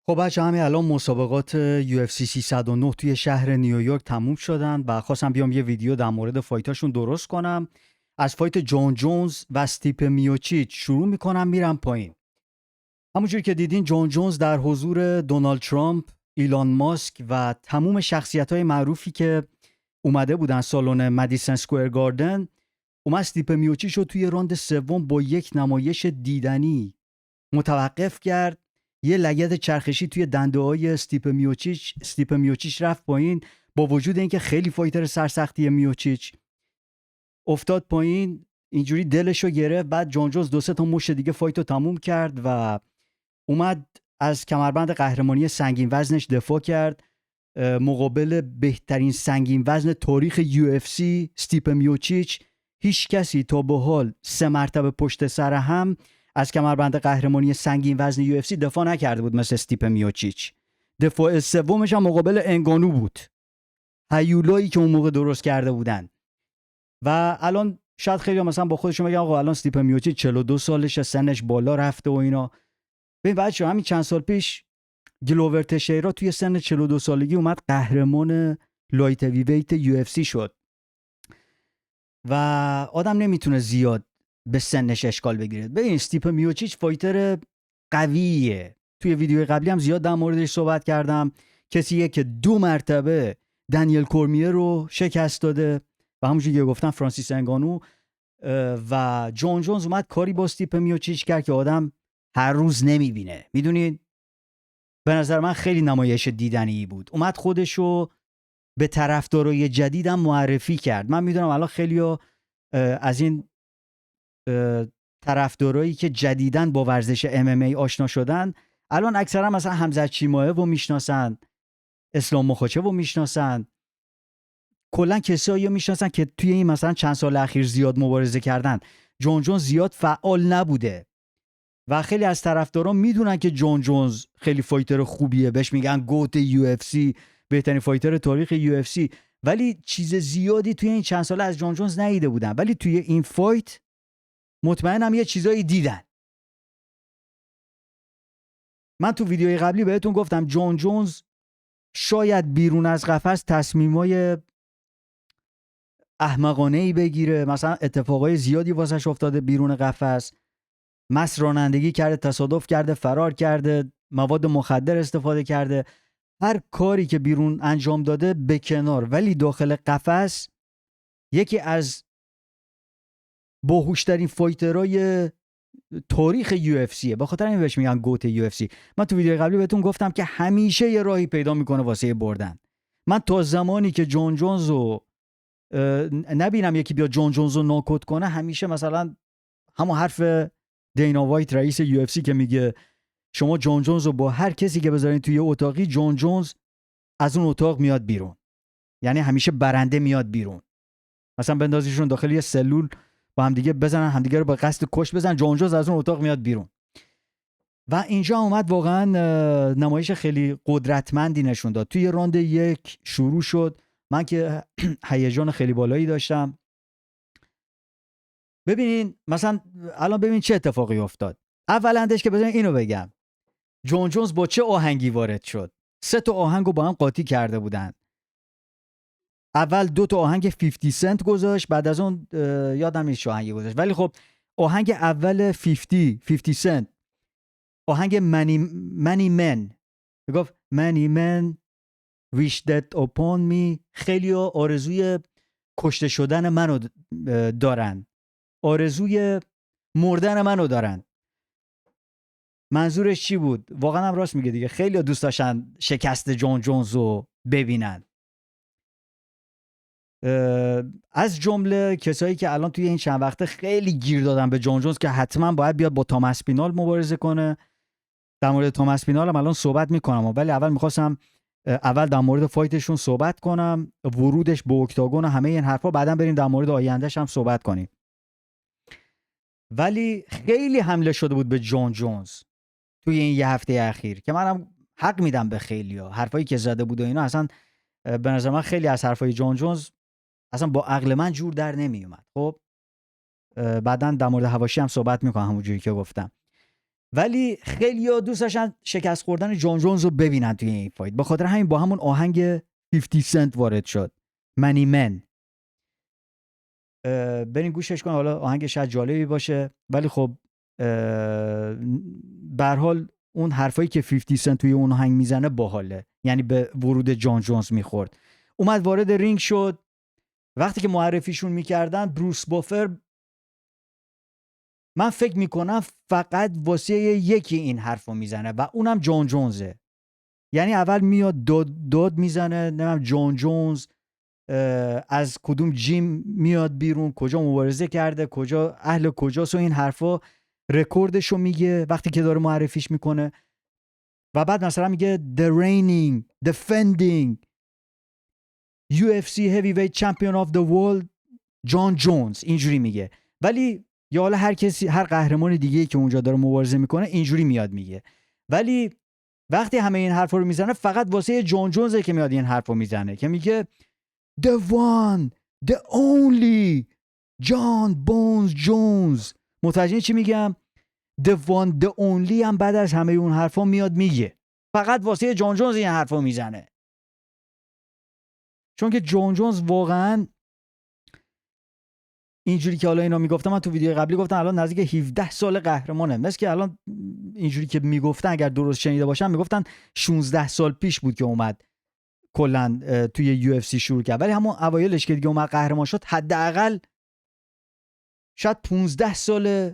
خب بچه همین الان مسابقات UFC 309 توی شهر نیویورک تموم شدن و خواستم بیام یه ویدیو در مورد فایتاشون درست کنم. از فایت جون جونز و استیپ میوچیچ شروع میکنم میرم پایین. همونجوری که دیدین جون جونز در حضور دونالد ترامپ، ایلان ماسک و تموم شخصیت‌های معروفی که اومده بودن سالن مدیسن سکوئر گاردن، اومد استیپ میوچیچ رو توی راند سوم با یک نمایش دیدنی متوقف کرد. یه لگد چرخشی توی دنده های استیپ میوچیچ رفت پایین. با وجود اینکه خیلی فایتر سرسختی میوچیچ افتاد پایین، اینجوری دلشو گرفت. بعد جون جونز 2-3 تا مشت دیگه فایتو تموم کرد و اومد از کمربند قهرمانی سنگین وزنش دفاع کرد مقابل بهترین سنگین وزن تاریخ UFC استیپ میوچیچ. هیچ کسی تا به حال 3 مرتبه پشت سر هم از کمربند قهرمانی سنگین وزن UFC دفاع نکرده بود مثل استیپ میوچیچ. دفاع سومش هم مقابل انگانو بود، هیولایی که اون موقع درست کرده بودن. و الان شاید خیلی مثلا با خودشون بگن آقا الان استیپ میوچیچ 42 سالشه، سنش بالا رفته و اینا. ببین بچه‌ها، همین چند سال پیش گلوور تشیرا توی سن 42 سالگی اومد قهرمان لایت هیویویت UFC شد و آدم نمیتونه زیاد به سنش اشکال بگیره. ببین استیپ میوچیچ فایتر قویه. توی ویدیو قبلی هم زیاد در موردش صحبت کردم. کسیه که 2 مرتبه دنیل کورمیه رو شکست داده و همونجوری که گفتم فرانسیس انگانو. و جون جونز اومد کاری با استیپ میوچیچ کرد که آدم هر روز نمیبینه. میدونید به نظر من خیلی نمایش دیدنی بود. اومد خودشو به طرفدارای جدیدم معرفی کرد. من میدونم الان خیلی‌ها از این طرفدارایی که جدیداً با ورزش MMA آشنا شدن الان اکثرا مثلا حمزه چیمایه رو میشناسن، اسلام مخاچه رو میشناسن، کلا کسایی رو میشناسن که توی این مثلا چند سال اخیر زیاد مبارزه کردن. جون جونز زیاد فعال نبوده و خیلی از طرفداران میدونن که جون جونز خیلی فایتر خوبیه، بهش میگن گوت UFC، بهترین فایتر تاریخ UFC، ولی چیز زیادی توی این چند ساله از جون جونز ندیده بودن. ولی توی این فایت مطمئنم یه چیزایی دیدن. من تو ویدیوی قبلی بهتون گفتم جون جونز شاید بیرون از قفس تصمیمای احمقانه‌ای بگیره، مثلا اتفاقای زیادی واسش افتاده بیرون قفس، مس رانندگی کرده، تصادف کرده، فرار کرده، مواد مخدر استفاده کرده، هر کاری که بیرون انجام داده به کنار، ولی داخل قفس یکی از باهوشترین فایترهای تاریخ UFC. به خاطر این بهش میگن گوت UFC. من تو ویدیو قبلی بهتون گفتم که همیشه یه راهی پیدا میکنه واسه بردن. من تا زمانی که جون جونز رو نبینم یکی بیا جون جونز رو ناکوت کنه، همیشه مثلا همون حرف دینا وایت رئیس UFC که میگه شما جون جونز رو با هر کسی که بذارین توی اتاقی، جون جونز از اون اتاق میاد بیرون. یعنی همیشه برنده میاد بیرون. مثلا بندازیشون داخل یه سلول با هم دیگه بزنن، همدیگه رو به قصد کش بزنن، جون جونز از اون اتاق میاد بیرون. و اینجا اومد واقعا نمایش خیلی قدرتمندی نشون داد. توی راند 1 شروع شد، من که هیجان خیلی بالایی داشتم. ببینین مثلا الان ببین چه اتفاقی افتاد. اولندش که بذارین اینو بگم، جون جونز با چه آهنگی وارد شد؟ 3 تا آهنگو با هم قاطی کرده بودن. اول 2 تا آهنگ 50 سنت گذاشت، بعد از اون یادم نیست چه آهنگی گذاشت، ولی خب آهنگ اول 50 سنت آهنگ منی من میگفت منی من wish that upon me. خیلی آرزوی کشته شدن منو دارن، آرزوی مردن منو دارن. منظورش چی بود؟ واقعا هم راست میگه دیگه. خیلی دوست داشتن شکست جون جونز رو ببینن، از جمله کسایی که الان توی این چند وقته خیلی گیر دادن به جون جونز که حتما باید بیاد با توماس پینال مبارزه کنه. در مورد توماس پینال هم الان صحبت میکنم، ولی اول میخواستم اول در مورد فایتشون صحبت کنم، ورودش به اکتاگون و همه این حرفا، بعدم بریم در مورد آیندهش هم صحبت کنیم. ولی خیلی حمله شده بود به جون جونز توی این یه هفته اخیر که منم حق میدم به خیلیا. حرفایی که زده بود و اینا اصلا به نظر من خیلی از حرفای جون جونز اصلا با عقل من جور در نمی اومد. خب بعدن در مورد حواشی هم صحبت میکنم همونجوری که گفتم. ولی خیلی ها دوست داشتن شکست خوردن جان جونز رو ببینن توی این فایت. به خاطر همین با همون آهنگ 50 سنت وارد شد، منی من. برین گوشش کن، حالا آهنگ شاید جالبی باشه، ولی خب به هر حال اون حرفایی که 50 سنت توی اون آهنگ میزنه باحاله، یعنی به ورود جان جونز میخورد. اومد وارد رینگ شد. وقتی که معرفیشون میکردن، بروس بافر من فکر میکنم فقط واسه یکی این حرفو میزنه و اونم جان جونزه. یعنی اول میاد داد میزنه، نمیدونم جان جونز از کدوم جیم میاد بیرون، کجا مبارزه کرده، کجا اهل کجاست و این حرفا، رکوردشو میگه وقتی که داره معرفیش میکنه. و بعد مثلا میگه the reigning defending UFC heavyweight champion of the world جان جونز، اینجوری میگه. ولی یا حالا هر کسی، هر قهرمان دیگه‌ای که اونجا داره مبارزه میکنه اینجوری میاد میگه. ولی وقتی همه این حرفا رو میزنه، فقط واسه جان جونزه که میاد این حرفو میزنه که میگه the one the only جان بونز جونز. متوجه چی میگم؟ the one the only هم بعد از همه اون حرفا میاد میگه. فقط واسه جان جونز این حرفو میزنه، چون که جان جونز واقعا اینجوری که حالا اینا میگفتم، من تو ویدیو قبلی گفتم الان نزدیک 17 سال قهرمانه. مثل که الان اینجوری که میگفتن، اگر درست شنیده باشم، میگفتن 16 سال پیش بود که اومد کلا توی UFC شروع کرد، ولی همون اوایلش که دیگه اومد قهرمان شد، حداقل شاید 15 سال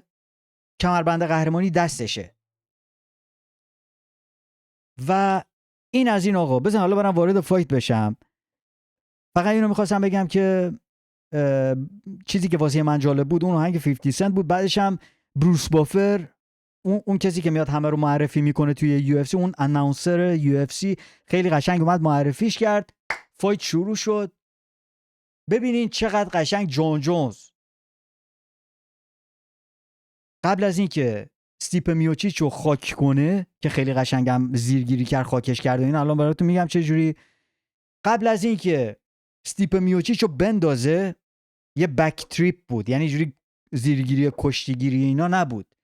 کمربند قهرمانی دستشه. و این از این آقا. بزن حالا برم وارد فایت بشم. فقط اینو میخواستم بگم که چیزی که واسه من جالب بود اون آهنگ 50 سنت بود. بعدش هم بروس بافر، اون کسی که میاد همه رو معرفی میکنه توی UFC، اون اناونسر UFC، خیلی قشنگ اومد معرفیش کرد. فایت شروع شد. ببینین چقدر قشنگ جان جونز قبل از اینکه استیپ میوچیچ رو خاک کنه، که خیلی قشنگم زیرگیری کرد، خاکش کرد و این، الان براتون میگم چه جوری. قبل از اینکه استیپ میوچیچ رو بندازه، یه بک تریپ بود، یعنی جوری زیرگیری کشتیگیری اینا نبود،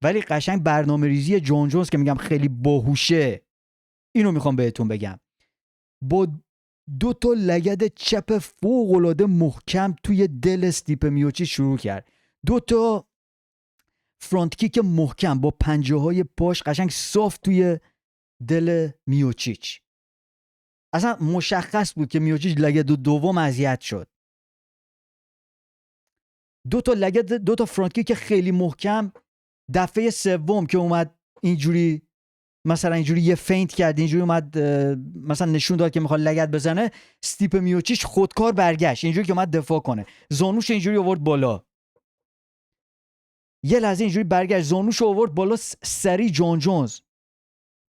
ولی قشنگ برنامه ریزی جان جونز که میگم خیلی باهوشه. اینو میخوام بهتون بگم. با 2 تا لگد چپ فوق العاده محکم توی دل استیپ میوچیچ شروع کرد. 2 تا فرانت کیک محکم با پنجه های پاش قشنگ صاف توی دل میوچیچ. اصلا مشخص بود که میوچیچ لگد دوم اذیت شد. 2 تا لگد، 2 تا فرانت کیک خیلی محکم. دفعه سوم که اومد اینجوری مثلا اینجوری یه فینت کرد، اینجوری اومد مثلا نشون داد که میخواد لگد بزنه، استیپ میوچیچ خودکار برگشت، اینجوری که اومد دفاع کنه، زانوش اینجوری آورد بالا. یه لحظه اینجوری برگشت، زانوش آورد بالا، سری جان جونز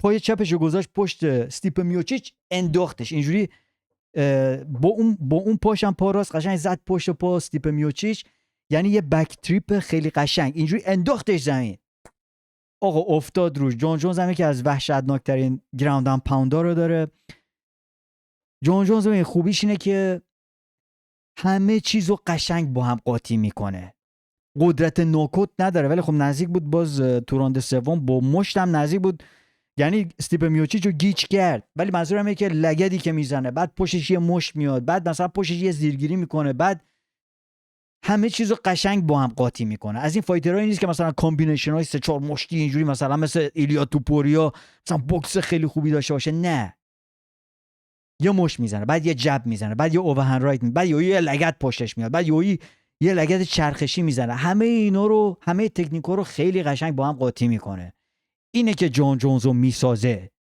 پای چپش رو گذاشت پشت استیپ میوچیچ، انداختش اینجوری با اون پاشم پا راست قشنگ زد پشت پا استیپ میوچیچ، یعنی یه بک تریپ خیلی قشنگ، اینجوری انداختش زمین. آقا افتاد روش. جان جونز هم که از وحشتناکترین گراوند اند پاوندا رو داره. جان جونز این خوبیش اینه که همه چیزو قشنگ با هم قاطی میکنه. قدرت نوکوت نداره، ولی خب نزدیک بود باز تو راند سوم با مشت هم نزدیک بود، یعنی استیپ میوچیچ رو گیج کرد. ولی منظورم اینه که لگدی که میزنه، بعد پشتش یه مشت میاد، بعد مثلا پشتش یه زیرگیری میکنه، بعد همه چیزو قشنگ با هم قاطی میکنه. از این فایترایی نیست که مثلا کامبینیشن های 3-4 مشتی اینجوری مثلا مثل ایلیا توپوریا مثلا بوکس خیلی خوبی داشته باشه، نه، یه مشت میزنه، بعد یه جب میزنه، بعد یه اوورهند رایت، بعد یه لگد پشتش میاد، بعد یه لگد چرخشی میزنه. همه اینا رو، همه تکنیکا رو خیلی قشنگ با هم قاطی میکنه. اینه که جان جونز رو میسازه.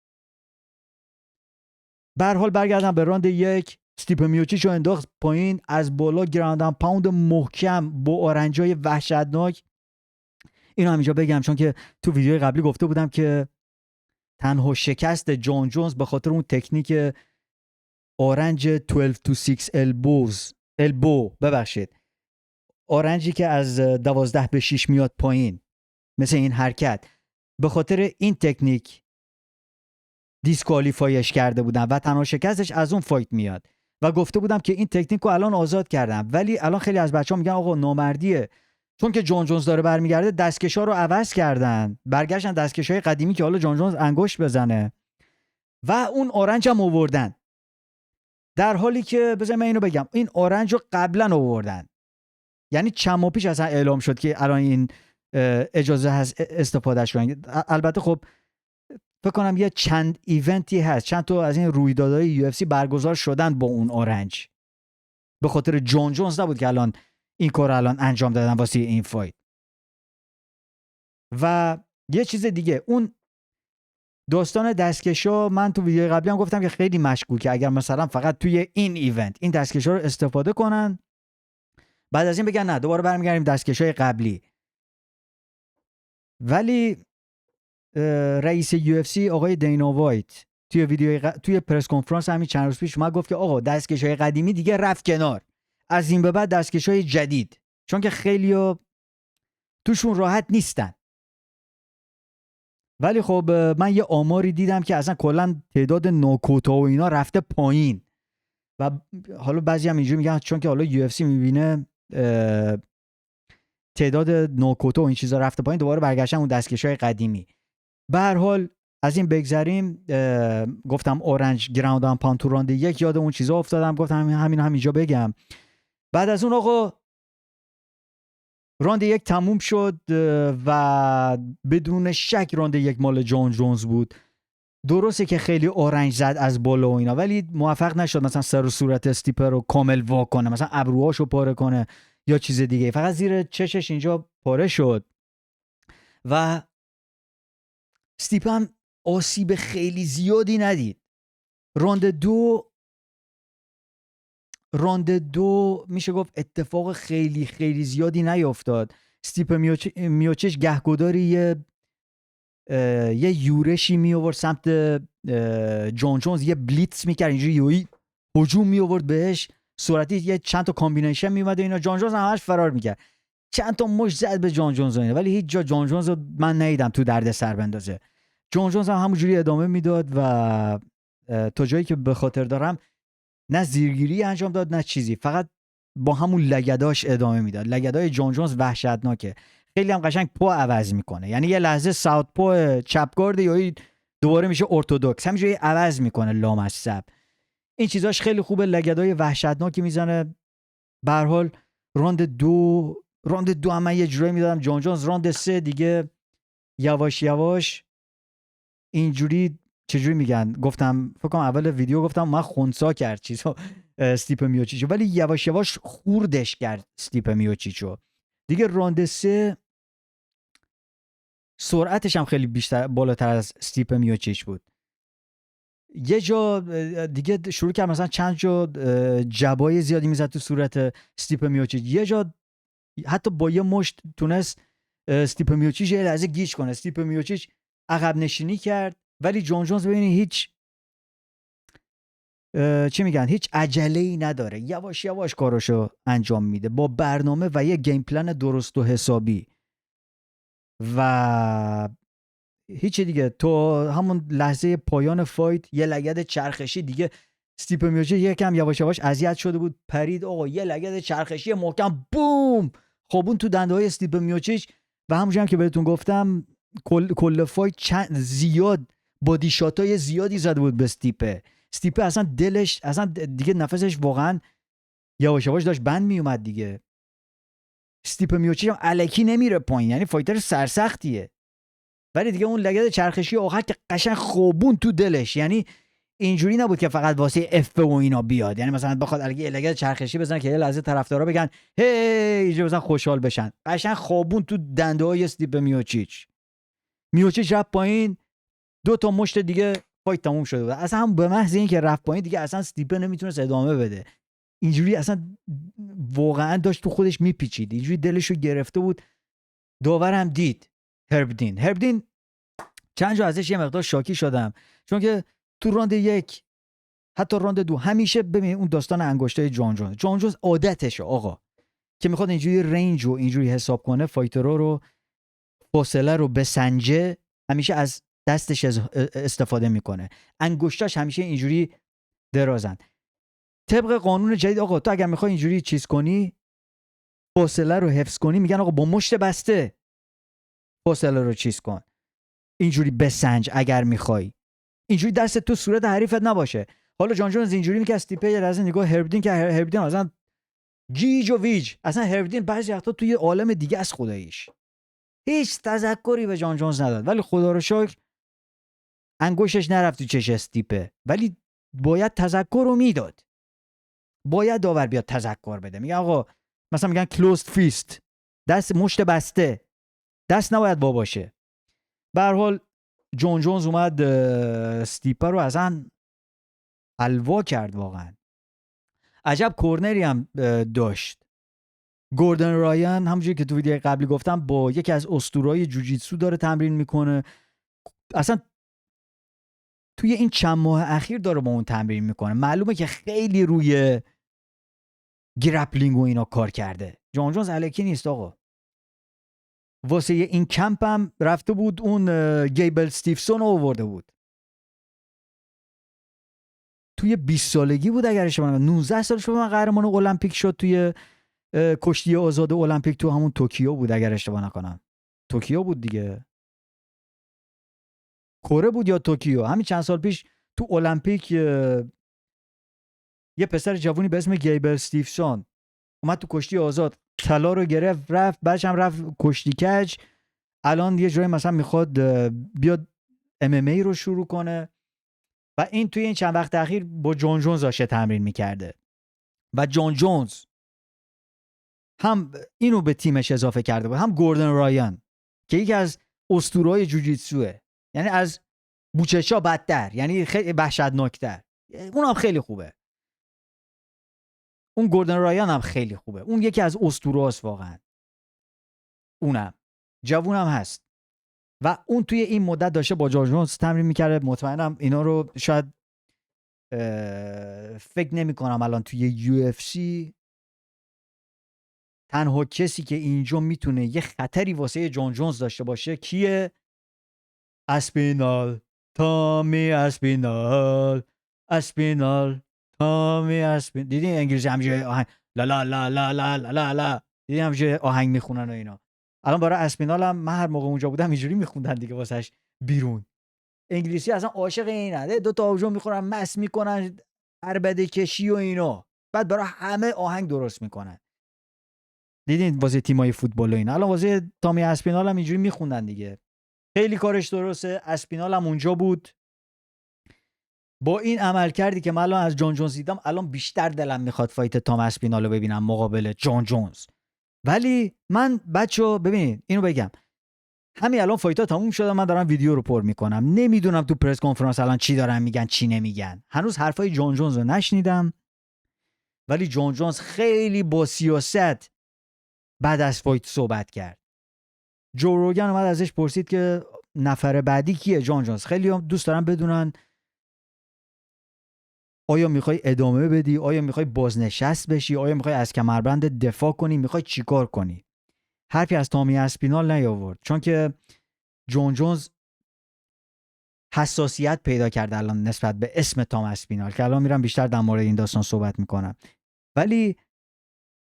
به هر حال برگردم به راند 1. استیپ میوچیچ رو انداخت پایین، از بالا گراوند اند پاوند محکم با آرنجای وحشتناک. اینو همینجا بگم چون که تو ویدیو قبلی گفته بودم که تنها شکست جان جونز به خاطر اون تکنیک آرنج 12 to 6 elbow ببخشید، آرنجی که از 12 به 6 میاد پایین، مثل این حرکت، به خاطر این تکنیک دیسکوالیفایش کرده بودم و تنها شکستش از اون فایت میاد. و گفته بودم که این تکنیک رو الان آزاد کردم، ولی الان خیلی از بچه‌ها میگن آقا نامردیه، چون که جون جونز داره برمیگرده دستکشا رو عوض کردن، برگشتن دستکشای قدیمی که حالا جون جونز انگشت بزنه و اون اورنج هم آوردن، در حالی که بذار من اینو بگم این اورنج رو قبلا آوردن، یعنی چند ماه پیش اصلا اعلام شد که الان این اجازه هست استفادهش کنید. البته خب فکر کنم یه چند ایونتی هست، چند تا از این رویدادهای UFC برگزار شدن با اون اورنج، به خاطر جون جونز نبود که الان این کار الان انجام دادن واسه این فایت. و یه چیز دیگه، اون داستان دستکشا من تو ویدیو قبلی هم گفتم که خیلی مشکوکه، اگر مثلا فقط توی این ایونت این دستکشا رو استفاده کنن بعد از این بگن نه دوباره برمیگردیم دستکشای قبلی. ولی رئیس UFC آقای دینا وایت توی پرس کنفرانس همین چند روز پیش اومد گفت که آقا دستکشای قدیمی دیگه رفت کنار، از این به بعد دستکشای جدید، چون که خیلی‌ها توشون راحت نیستن. ولی خب من یه آماری دیدم که اصلا کلا تعداد نوکوتا و اینا رفته پایین و حالا بعضی هم اینجوری میگن چون که حالا UFC میبینه تعداد نوکوتا و این چیزا رفته پایین دوباره برگشتن اون دستکشای قدیمی. به هر حال از این بگذریم، گفتم اورنج گراوند اند پاند تو راند یک یاد اون چیزا افتادم، گفتم همینجا بگم. بعد از اون آقا راند یک تموم شد و بدون شک راند یک مال جون جونز بود. درسته که خیلی اورنج زد از بالا و اینا ولی موفق نشد مثلا سر و صورت استیپر رو کامل وا کنه، مثلا ابروهاشو پاره کنه یا چیز دیگه، فقط زیر چشش اینجا پاره شد و استیپ هم آسیب خیلی زیادی ندید. راند دو میشه گفت اتفاق خیلی خیلی زیادی نیافتاد. استیپ میوچیچ گهگداری یه یورشی می آورد سمت جون جونز، یه بلیتز میکرد اینجوری هجوم می آورد بهش سرعتی، یه چند تا کامبینیشن می اومد اینا، جون جونز همش فرار میکرد، چند تا مش زد به جون جونز اینا ولی هیچ جا جون جونز رو من ندیدم تو درد سر بندازه. جون جونز هم همونجوری ادامه میداد و تا جایی که به خاطر دارم نه زیرگیری انجام داد نه چیزی، فقط با همون لگداش ادامه میداد. لگدای جون جونز وحشتناکه، خیلی هم قشنگ پا عوض میکنه، یعنی یه لحظه ساوت پا چپگارد یا دوباره میشه ارتودکس، همینجوری عوض میکنه لامصب. این چیزاش خیلی خوبه، لگدای وحشتناکی میزنه. به هر حال راند دو هم من یه جورایی میدادم جون جونز، راند 3 دیگه یواش یواش اینجوری چجوری میگن، گفتم فکر کنم اول ویدیو گفتم من خونسا کرد چیزا استیپ میوچیچو، ولی یواش یواش خوردش کرد استیپ میوچیچو دیگه. راند 3 سرعتش هم خیلی بیشتر بالاتر از استیپ میوچیچ بود. یه جا دیگه شروع کرد مثلا چند جا جبای زیادی میزد تو صورت استیپ میوچیچ، یه جا حتی با یه مشت تونست استیپ میوچیچ یه لحظه گیج کنه. استیپ میوچیچ عقب نشینی کرد ولی جون جونز ببینید هیچ چی میگن هیچ عجله‌ای نداره، یواش یواش کاراشو انجام میده با برنامه و یه گیم پلن درست و حسابی و هیچ دیگه. تو همون لحظه پایان فایت یه لگد چرخشی دیگه استیپ میوچیچ یکم یواش یواش اذیت شده بود، پرید آقا یه لگد چرخشی محکم بوم خوابون تو دنده های استیپ میوچیچ و همونجوری هم که بهتون گفتم کل فایت زیاد بادی شاتای زیادی زده بود به استیپه اصلا دلش اصلا دیگه نفسش واقعا یواش یواش داشت بند می اومد دیگه. استیپ میوچیچ هم الکی نمیره پایین، یعنی فایتر سرسختیه ولی دیگه اون لگد چرخشی آخر که قشنگ خوابون تو دلش، یعنی اینجوری نبود که فقط واسه اف و اینا بیاد، یعنی مثلا بخواد الکی لگد چرخشی بزنه که یه لحظه طرفدارا بگن هی اینجوری مثلا خوشحال بشن، قشنگ خوابون تو دنده های استیپ میوچیچ رفت پایین، 2 تا مشت دیگه فایت تموم شده بود. اصلا هم به محض اینکه رفت پایین دیگه اصلا استیپ نمیتونست ادامه بده، اینجوری اصلا واقعا داشت تو خودش میپیچید، اینجوری دلشو گرفته بود. داورم دید هرب دین چند جا ازش یه مقدار شاکی شدم چون که تو راند 1 حتی راند 2 همیشه ببین اون داستان انگشتای جون جونز عادتشه آقا که میخواد اینجوری رنج و اینجوری حساب کنه فایترها رو، فاصله رو بسنجه، همیشه از دستش استفاده میکنه، انگشتاش همیشه اینجوری درازن. طبق قانون جدید آقا تو اگر میخوای اینجوری چیز کنی فاصله رو حفظ کنی میگن آقا با مشت بسته فاصله رو چیز کن، اینجوری بسنج اگر میخوای، اینجوری دست تو صورت حریفت نباشه. حالا جان جونز اینجوری میگه استیپه یه لحظه نگاه هربدین که هربدین اصلا گیج و ویج، اصلا هربدین بعضی وقتا توی عالم دیگه از خداییش هیچ تذکری به جان جونز نداد، ولی خدا رو شکر انگوشش نرفت تو چش استیپه، ولی باید تذکر رو میداد، باید داور بیاد تذکر بده. میگن آقا مثلا میگن کلوزد فیست، دست مشت بسته، دست نباید با باشه. به هر حال جان جونز اومد استیپه رو اصلا الوا کرد. واقعا عجب کورنری هم داشت. گوردن رایان همونجوری که تو ویدیو قبلی گفتم با یکی از اسطورهای جوجیتسو داره تمرین میکنه، اصلا توی این چند ماه اخیر داره با اون تمرین میکنه. معلومه که خیلی روی گرپلینگ و اینا کار کرده. جان جونز الکی نیست آقا. واسه این کمپ هم رفته بود اون گیبل استیفسون رو آورده بود. توی 20 سالگی بود اگر اشتباه نکنم، 19 سالش بود قهرمان المپیک شد توی کشتی آزاد المپیک تو همون توکیو بود اگر اشتباه نکنم. توکیو بود دیگه، کره بود یا توکیو، همین چند سال پیش تو المپیک یه پسر جوونی به اسم گیبل استیفسون اومد تو کشتی آزاد طلا رو گرفت، رفت بعدش هم رفت کشتی کج. الان یه جایی مثلا میخواد بیاد MMA رو شروع کنه و این توی این چند وقت اخیر با جان جونز داشته تمرین میکرده و جان جونز هم اینو به تیمش اضافه کرده بود، هم گوردن رایان که یکی از اسطوره‌های جوجیتسوه، یعنی از بوچچا بدتر، یعنی خیلی وحشتناکتر. اونم خیلی خوبه، اون گوردن رایان هم خیلی خوبه، اون یکی از اسطوره‌هاست واقعا، اونم جوونم هست و اون توی این مدت داشته با جان جونز تمرین میکرده. مطمئنم اینا رو شاید فکر نمی کنم الان توی UFC تنها کسی که اینجا میتونه یه خطری واسه جان جونز داشته باشه کیه؟ اسپینال، تامی اسپینال، اسپینال، تامی اسپینال. دیدین انگلیسی همجوری آهنگ لا لا لا لا لا لا لا لا، دیدین همجوری آهنگ میخونن و اینا. الان برای اسپینال هم من هر موقع اونجا بودم اینجوری میخوندن دیگه واسش بیرون. انگلیسی اصلا عاشق اینه، دو تا آبجو میخورن، مس میکنن، عربده کشی و اینا، بعد برای همه آهنگ درست میکنن. دیدین واسه تیمای فوتبال و اینا. الان واسه تامی اسپینال هم اینجوری میخوندن دیگه. خیلی کارش درسته. اسپینال هم اونجا بود. با این عمل کردی که من الان از جان جونز دیدم، الان بیشتر دلم میخواد فایت تام اسپینال رو ببینم مقابل جان جونز. ولی من بچه‌ها ببینید اینو بگم، همین الان فایتا تموم شده، من دارم ویدیو رو پر میکنم، نمیدونم تو پرس کنفرانس الان چی دارن میگن چی نمیگن. هنوز حرفای جان جونز رو نشنیدم، ولی جان جونز خیلی با سیاست بعد از فایت صحبت کرد. جو روگن اومد ازش پرسید که نفر بعدی کیه جان جونز. خیلی هم دوست دارن بدونن آیا میخوای ادامه بدی، آیا میخوای بازنشست بشی، آیا میخوای از کمربند دفاع کنی، میخوای چیکار کنی. حرفی از تامی اسپینال نیاورد، چون که جان جونز حساسیت پیدا کرده الان نسبت به اسم تام اسپینال که الان میرم بیشتر در مورد این داستان صحبت میکنم. ولی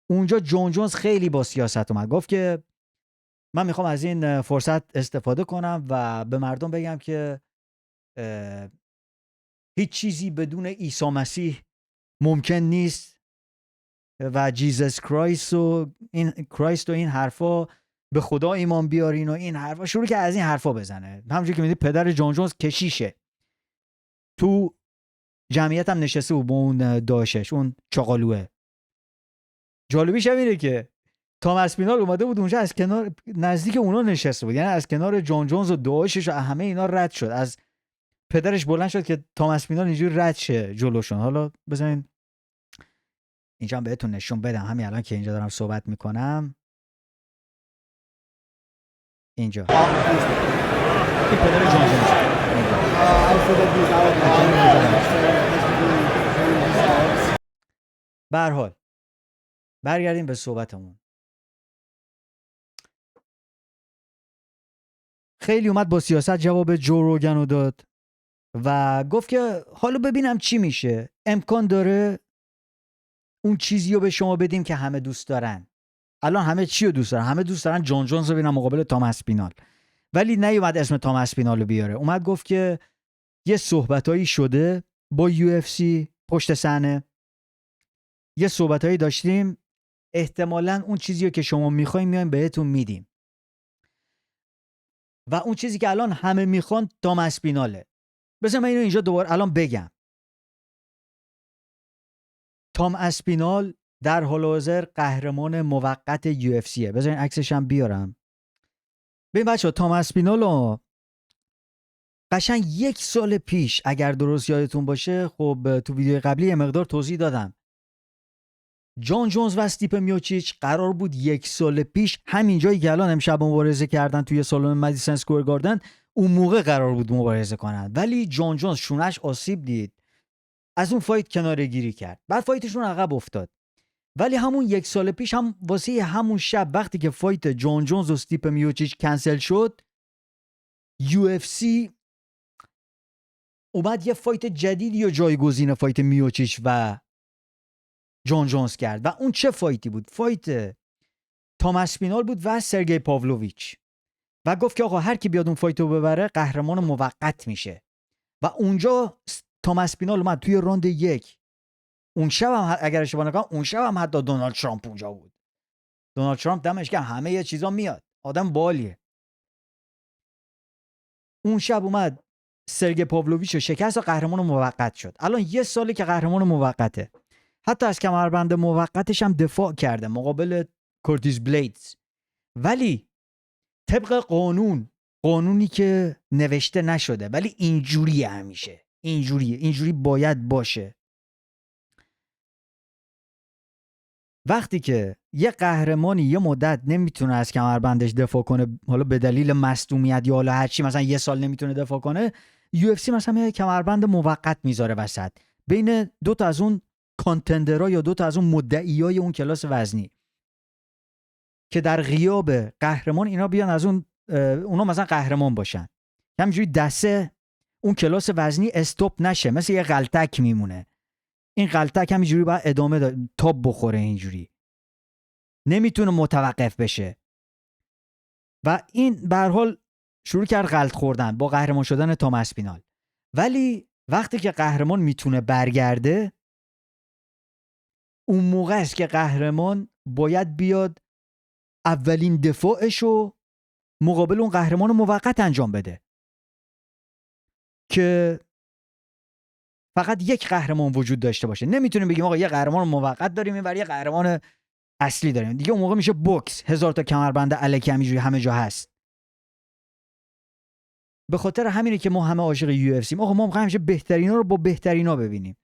اونجا جان جونز خیلی با سیاست اومد، گفت که من میخوام از این فرصت استفاده کنم و به مردم بگم که هیچ چیزی بدون عیسی مسیح ممکن نیست و جیزس کرایست و این حرفا، به خدا ایمان بیارین و این حرفا. شروع که از این حرفا بزنه. همونجوری که میدید پدر جان جونز کشیشه، تو جمعیت هم نشسته بود با اون داشش، اون چاقالوه. جالبیش اینه که تام اسپینال اومده بود اونجا از کنار نزدیک اونا نشسته بود، یعنی از کنار جان جونز و داشش و همه اینا رد شد، از پدرش بلند شد که تام اسپینال اینجوری رد شه جلوشون. حالا بزنین اینجا هم بهتون نشون بدم، همین الان که اینجا دارم صحبت میکنم اینجا این پدر جان جونز. به هر حال برگردیم به صحبتمون. خیلی اومد با سیاست جواب جو روگن رو داد و گفت که حالا ببینم چی میشه، امکان داره اون چیزی رو به شما بدیم که همه دوست دارن. الان همه چی رو دوست دارن؟ همه دوست دارن جان جونز رو ببینن مقابل تام اسپینال. ولی نیومد اسم تام اسپینال رو بیاره، اومد گفت که یه صحبتایی شده با UFC پشت صحنه، یه صحبتایی داشتیم، احتمالاً اون چیزی رو که شما میخواین میایم بهتون میدیم و اون چیزی که الان همه میخوان تام اسپیناله. بذار من اینو اینجا دوباره الان بگم. تام اسپینال در حال حاضر قهرمان موقت UFC. بذارین عکسش هم بیارم. ببین بچه‌ها، تام اسپینال قشنگ 1 سال پیش اگر درست یادتون باشه، خب تو ویدیو قبلی یه مقدار توضیح دادم، جان جونز و استیپ میوچیچ قرار بود 1 سال پیش همین جایی که الان امشب مبارزه کردن توی سالن مدیسن اسکوئر گاردن، اون موقع قرار بود مبارزه کنن. ولی جان جونز شونش آسیب دید، از اون فایت کناره گیری کرد، بعد فایتشون عقب افتاد. ولی همون 1 سال پیش هم واسه همون شب وقتی که فایت جان جونز و استیپ میوچیچ کنسل شد، UFC اومد یه فایت جدیدی و جایگزین فایت میوچیچ و جان جونز کرد. و اون چه فایتی بود؟ فایت تام اسپینال بود و سرگئی پاولویچ. و گفت که آقا هر کی بیاد اون فایتو ببره قهرمان موقت میشه. و اونجا تام اسپینال اومد توی راند 1. اون شب هم اگر اشتباه نکنم اون شب هم حتی دونالد ترامپ اونجا بود. دونالد ترامپ دمش گرم، همه یه چیزا میاد، آدم بالیه. اون شب اومد سرگئی پاولویچ رو شکست و قهرمان موقت شد. الان 1 ساله که قهرمان موقته. حتی از کمربند موقتش هم دفاع کرده مقابل کورتیس بلیدز. ولی طبق قانونی که نوشته نشده، ولی اینجوری همیشه اینجوری باید باشه. وقتی که یه قهرمانی یه مدت نمیتونه از کمربندش دفاع کنه، حالا به دلیل مصدومیت یا حالا هرچی، مثلا 1 سال نمیتونه دفاع کنه، UFC مثلا یه کمربند موقت میذاره وسط بین 2 تا از اون کانتندرها یا 2 تا از اون مدعیای اون کلاس وزنی، که در غیاب قهرمان اینا بیان از اونا مثلا قهرمان باشن، همینجوری دسته اون کلاس وزنی استوب نشه، مثل یه غلطک میمونه. این غلطک همینجوری باید ادامه تاب بخوره، اینجوری نمیتونه متوقف بشه. و این به هر حال شروع کرد غلط خوردن با قهرمان شدن تام اسپینال. ولی وقتی که قهرمان میتونه برگرده، اون موقع است که قهرمان باید بیاد اولین دفاعشو مقابل اون قهرمان موقت انجام بده، که فقط یک قهرمان وجود داشته باشه. نمیتونیم بگیم آقا یه قهرمان موقت داریم اینور یه قهرمان اصلی داریم، دیگه اون موقع میشه بوکس، 1000 تا کمربند الکی همینجوری همه جا هست. به خاطر همینه که ما همه عاشق UFC ام. آقا ما می‌خوایم همیشه بهترینا رو با بهترینا ببینیم.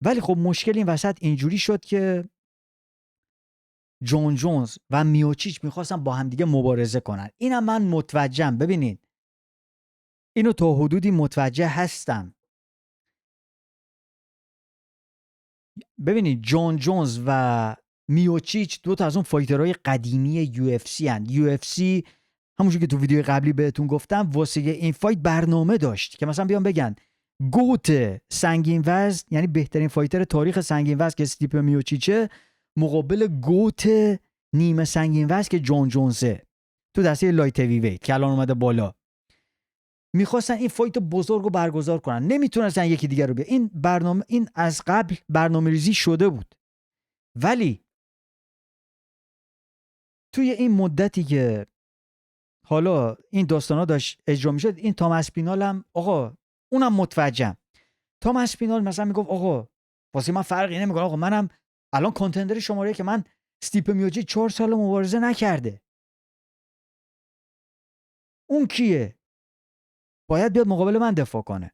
ولی خب مشکل این وسط اینجوری شد که جان جونز و میوچیچ میخواستن با هم دیگه مبارزه کنن. اینم من متوجهم، ببینید اینو تا حدودی متوجه هستم. ببینید جان جونز و میوچیچ 2 تا از اون فایترهای قدیمی UFC هستند. UFC همونجوری که تو ویدیو قبلی بهتون گفتم واسه این فایت برنامه داشت که مثلا بیان بگن گوت سنگین وزن، یعنی بهترین فایتر تاریخ سنگین وزن که استیپ میوچیچه، مقابل گوت نیمه سنگین وزن که جان جونزه تو دسته لایت هیوی ویت که الان اومده بالا. میخواستن این فایت بزرگ رو برگزار کنن، نمیتونستن یکی دیگر رو بیارن. این از قبل برنامه ریزی شده بود. ولی توی این مدتی که حالا این داستانا داشت اجرا میشد، این تام اسپینال هم آقا اونم متوجهم. تام اسپینال مثلا میگفت آقا واسه من فرقی نمیکنه، آقا منم الان کانتندر شماره که من استیپ میوچیچ 4 سال مبارزه نکرده، اون کیه؟ باید بیاد مقابل من دفاع کنه.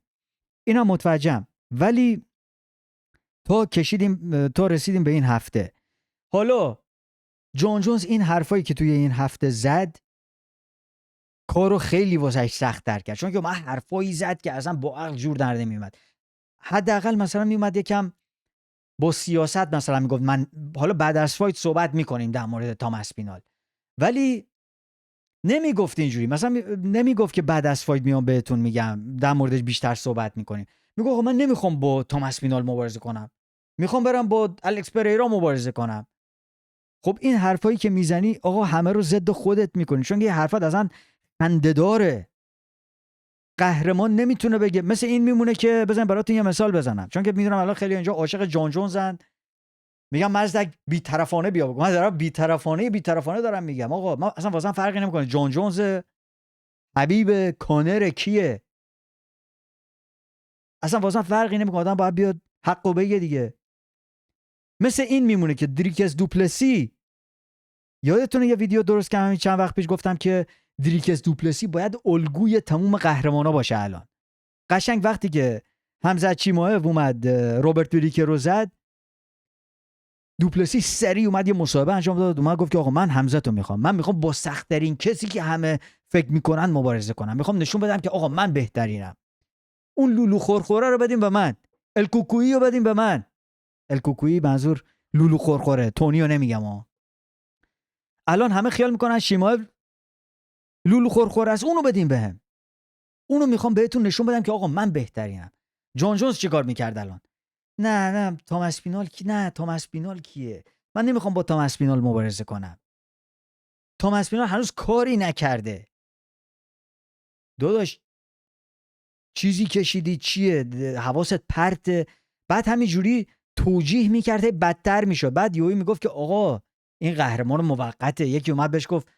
اینم متوجهم. ولی تا رسیدیم به این هفته. حالا جان جونز این حرفایی که توی این هفته زد کارو خیلی واسش سخت‌تر کرد، چون که من حرفایی زد که اصلا با عقل جور در نمیومد. حداقل مثلا میومد یکم با سیاست مثلا میگفت من حالا بعد از فایت صحبت میکنیم در مورد تام اسپینال، ولی نمیگفت اینجوری. مثلا نمیگفت که بعد از فایت میام بهتون میگم در موردش بیشتر صحبت میکنیم. میگه من نمیخوام با تام اسپینال مبارزه کنم، میخوام برم با الکس پریرا مبارزه کنم. خب این حرفایی که میزنی آقا همه رو ضد خودت میکنی، چون یه حرفات اصلا خنده‌داره. قهرمان نمیتونه بگه. مثل این میمونه که بزن براتون یه مثال بزنم، چون که میدونم الان خیلی اینجا عاشق جان جونزن، میگم مزدک بی‌طرفانه بیا بگو. من دارم بی‌طرفانه دارم میگم. آقا ما اصلا واسه فرقی نمیکنه جان جونز، حبیب، کانر، کیه، اصلا واسه فرقی نمیکنه. آدم باید بیاد حقو بگه دیگه. مثل این میمونه که دریکس دوپلسی، یادتونه یه ویدیو درست کردم چند وقت پیش گفتم که دریکس دوپلسی باید الگوی تموم قهرمانا باشه. الان قشنگ وقتی که همزه چیماهو اومد روبرت ویریکر رو زد، دوپلسی سری اومد یه مصاحبه انجام داد، اومد گفت که آقا من حمزه تو میخوام، من میخوام با سخت‌ترین کسی که همه فکر میکنن مبارزه کنم، میخوام نشون بدم که آقا من بهترینم. اون لولو خورخوره رو بدیم به من، الکوکویی رو بدیم به من. الکوکویی منظور لولو خورخوره، تونیو نمیگم ها. الان همه خیال میکنن شیماهو لولو خورخوره است، اونو بدیم بهم. اونو میخوام بهتون نشون بدم که آقا من بهترینم. جان جونز چیکار میکرد الان؟ نه توماس پینال کی؟ نه توماس پینال کیه؟ من نمیخوام با توماس پینال مبارزه کنم. توماس پینال هنوز کاری نکرده. داداش چیزی کشیدی چیه؟ حواست پرته. بعد همینجوری توجیه میکرده بدتر میشد. بعد یهو میگفت که آقا این قهرمان موقته. یکی اومد بهش گفت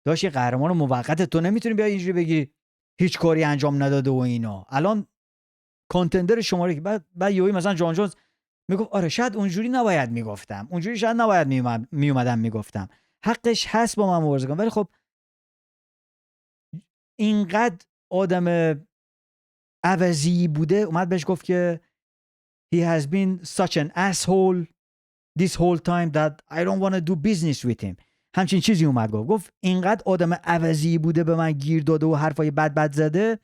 داش این قهرمان موقته، تو نمیتونی بیا اینجوری بگی هیچ کاری انجام نداده و اینا. الان کانتندر شماره که بعد یهو مثلا جان جونز میگفت آره شاید اونجوری نباید میگفتم، اونجوری شاید نباید میومدم میگفتم، حقش هست با من مبارزه کنم. ولی خب اینقدر آدم عوضی بوده، اومد بهش گفت که he has been such an asshole this whole time that I don't want to do business with him. همچین چیزی اومد گفت اینقدر آدم عوضی بوده به من گیر داده و حرفای بد زده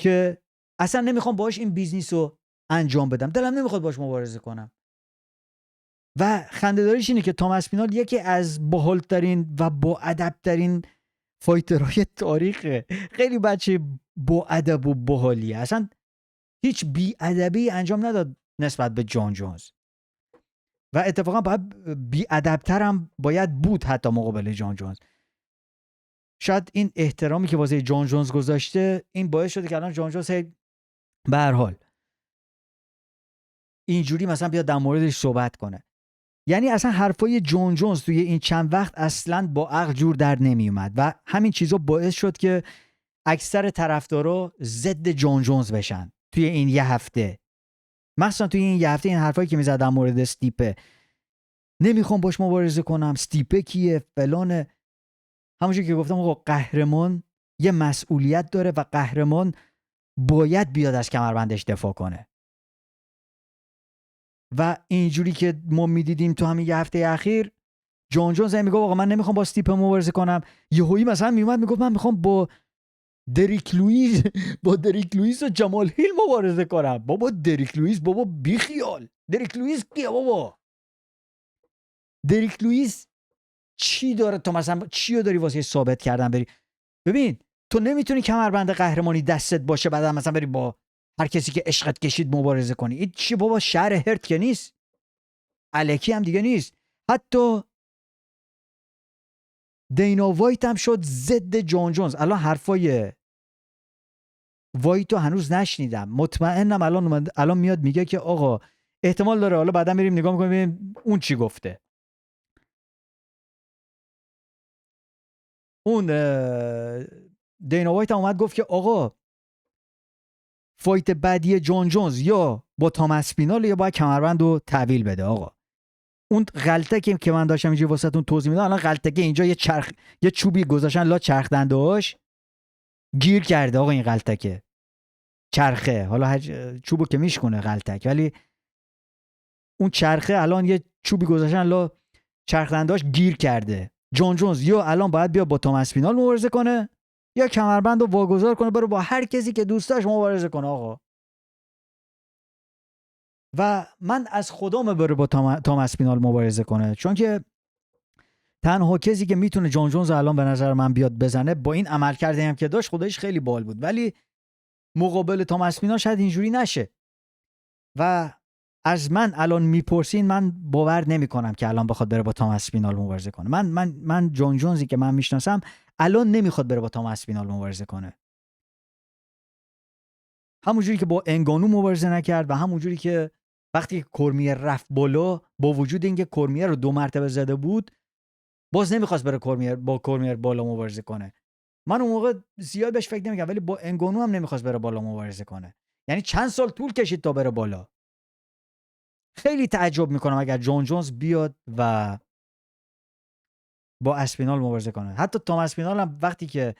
که اصلا نمیخوام باهاش این بیزنس رو انجام بدم، دلم نمیخواد باهاش مبارزه کنم. و خنده‌داریش اینه که توماس پینال یکی از باحال‌ترین و با ادب‌ترین فایترهای تاریخه. خیلی بچه با ادب و باحالیه، اصلا هیچ بی ادبی انجام نداد نسبت به جان جونز و اتفاقا باید بی ادب‌تر هم باید بود حتی مقابل جان جونز. شاید این احترامی که واسه جان جونز گذاشته این باعث شده که الان جان جونز به هر حال اینجوری مثلا بیاد در موردش صحبت کنه. یعنی اصلا حرفای جان جونز توی این چند وقت اصلا با عقل جور در نمی اومد و همین چیزا باعث شد که اکثر طرفدارا ضد جان جونز بشن توی این یه هفته. مثلا توی این یه هفته این حرفایی که میزد در مورد استیپه، نمیخوام باش مبارزه کنم، استیپه کیه، فلانه. همونجوری که گفتم آقا قهرمان یه مسئولیت داره و قهرمان باید بیاد از کمربندش دفاع کنه. و اینجوری که ما میدیدیم تو همین یه هفته اخیر، جان جونز میگه آقا من نمیخوام با استیپ مبارزه کنم، یهویی مثلا میومد میگفت من میخوام با دریک لوئیس و جمال هیل مبارزه کنم. بابا دریک لوئیس، بابا بیخیال. دریک لوئیس کیه بابا؟ دریک لوئیس چی داره؟ تو مثلا چی رو داری واسه ثابت کردن بری؟ ببین تو نمیتونی کمربند قهرمانی دستت باشه بعد مثلا بری با هر کسی که عشقت کشید مبارزه کنی. این چی بابا؟ شهر هرت که نیست، الکی هم دیگه نیست. حتی دینا وایت هم شد ضد جان جونز. الان حرفای وایتو هنوز نشنیدم، مطمئنم الان میاد میگه که آقا احتمال داره، حالا بعدا میریم نگاه میکنیم ببینیم اون چی گفته. اون دینا وایت هم اومد گفت که آقا فایت بعدی جان جونز یا با توماس پینال یا باید کمربند رو تحویل بده. آقا اون غلطه که من داشتم اینجا واسهتون توضیح میدم، الان غلطه که اینجا یه چوبی گذاشتن لا چرخ دنده‌هاش گیر کرده. آقا این غلطه که چرخه، حالا چوبو که میشکنه غلطک، ولی اون چرخه الان یه چوبی گذاشتن لا چرخ دنده‌هاش گیر کرده. جان جونز یا الان باید بیا با توماس پینال مبارزه کنه یا کمربند رو واگذار کنه بره با هر کسی که دوست داشت مبارزه کنه. آقا و من از خدام بره با توماس پینال مبارزه کنه، چون که تنها کسی که میتونه جان جونز الان به نظر من بیاد بزنه با این عمل کرده هم که داشت خودش خیلی بال بود، ولی مقابل توماس پینال شاید اینجوری نشه. و از من الان میپرسین، من باور نمیکنم که الان بخواد بره با تاماس اسپینال مبارزه کنه. من جون جونزی که من میشناسم الان نمیخواد بره با تاماس اسپینال مبارزه کنه. همونجوری که با انگانو مبارزه نکرد و همونجوری که وقتی کورمیر رفت بالا، با وجود اینکه کورمیر رو 2 مرتبه زده بود، باز نمیخواست بره با کورمیر بالا مبارزه کنه. من اون موقع زیاد بهش فکر نمیکردم، ولی با انگانو هم نمیخواست بره بالا مبارزه کنه. یعنی چند سال طول کشید تا بره بالا. خیلی تعجب میکنم اگر جون جونز بیاد و با اسپینال مبارزه کنه. حتی تام اسپینال هم وقتی که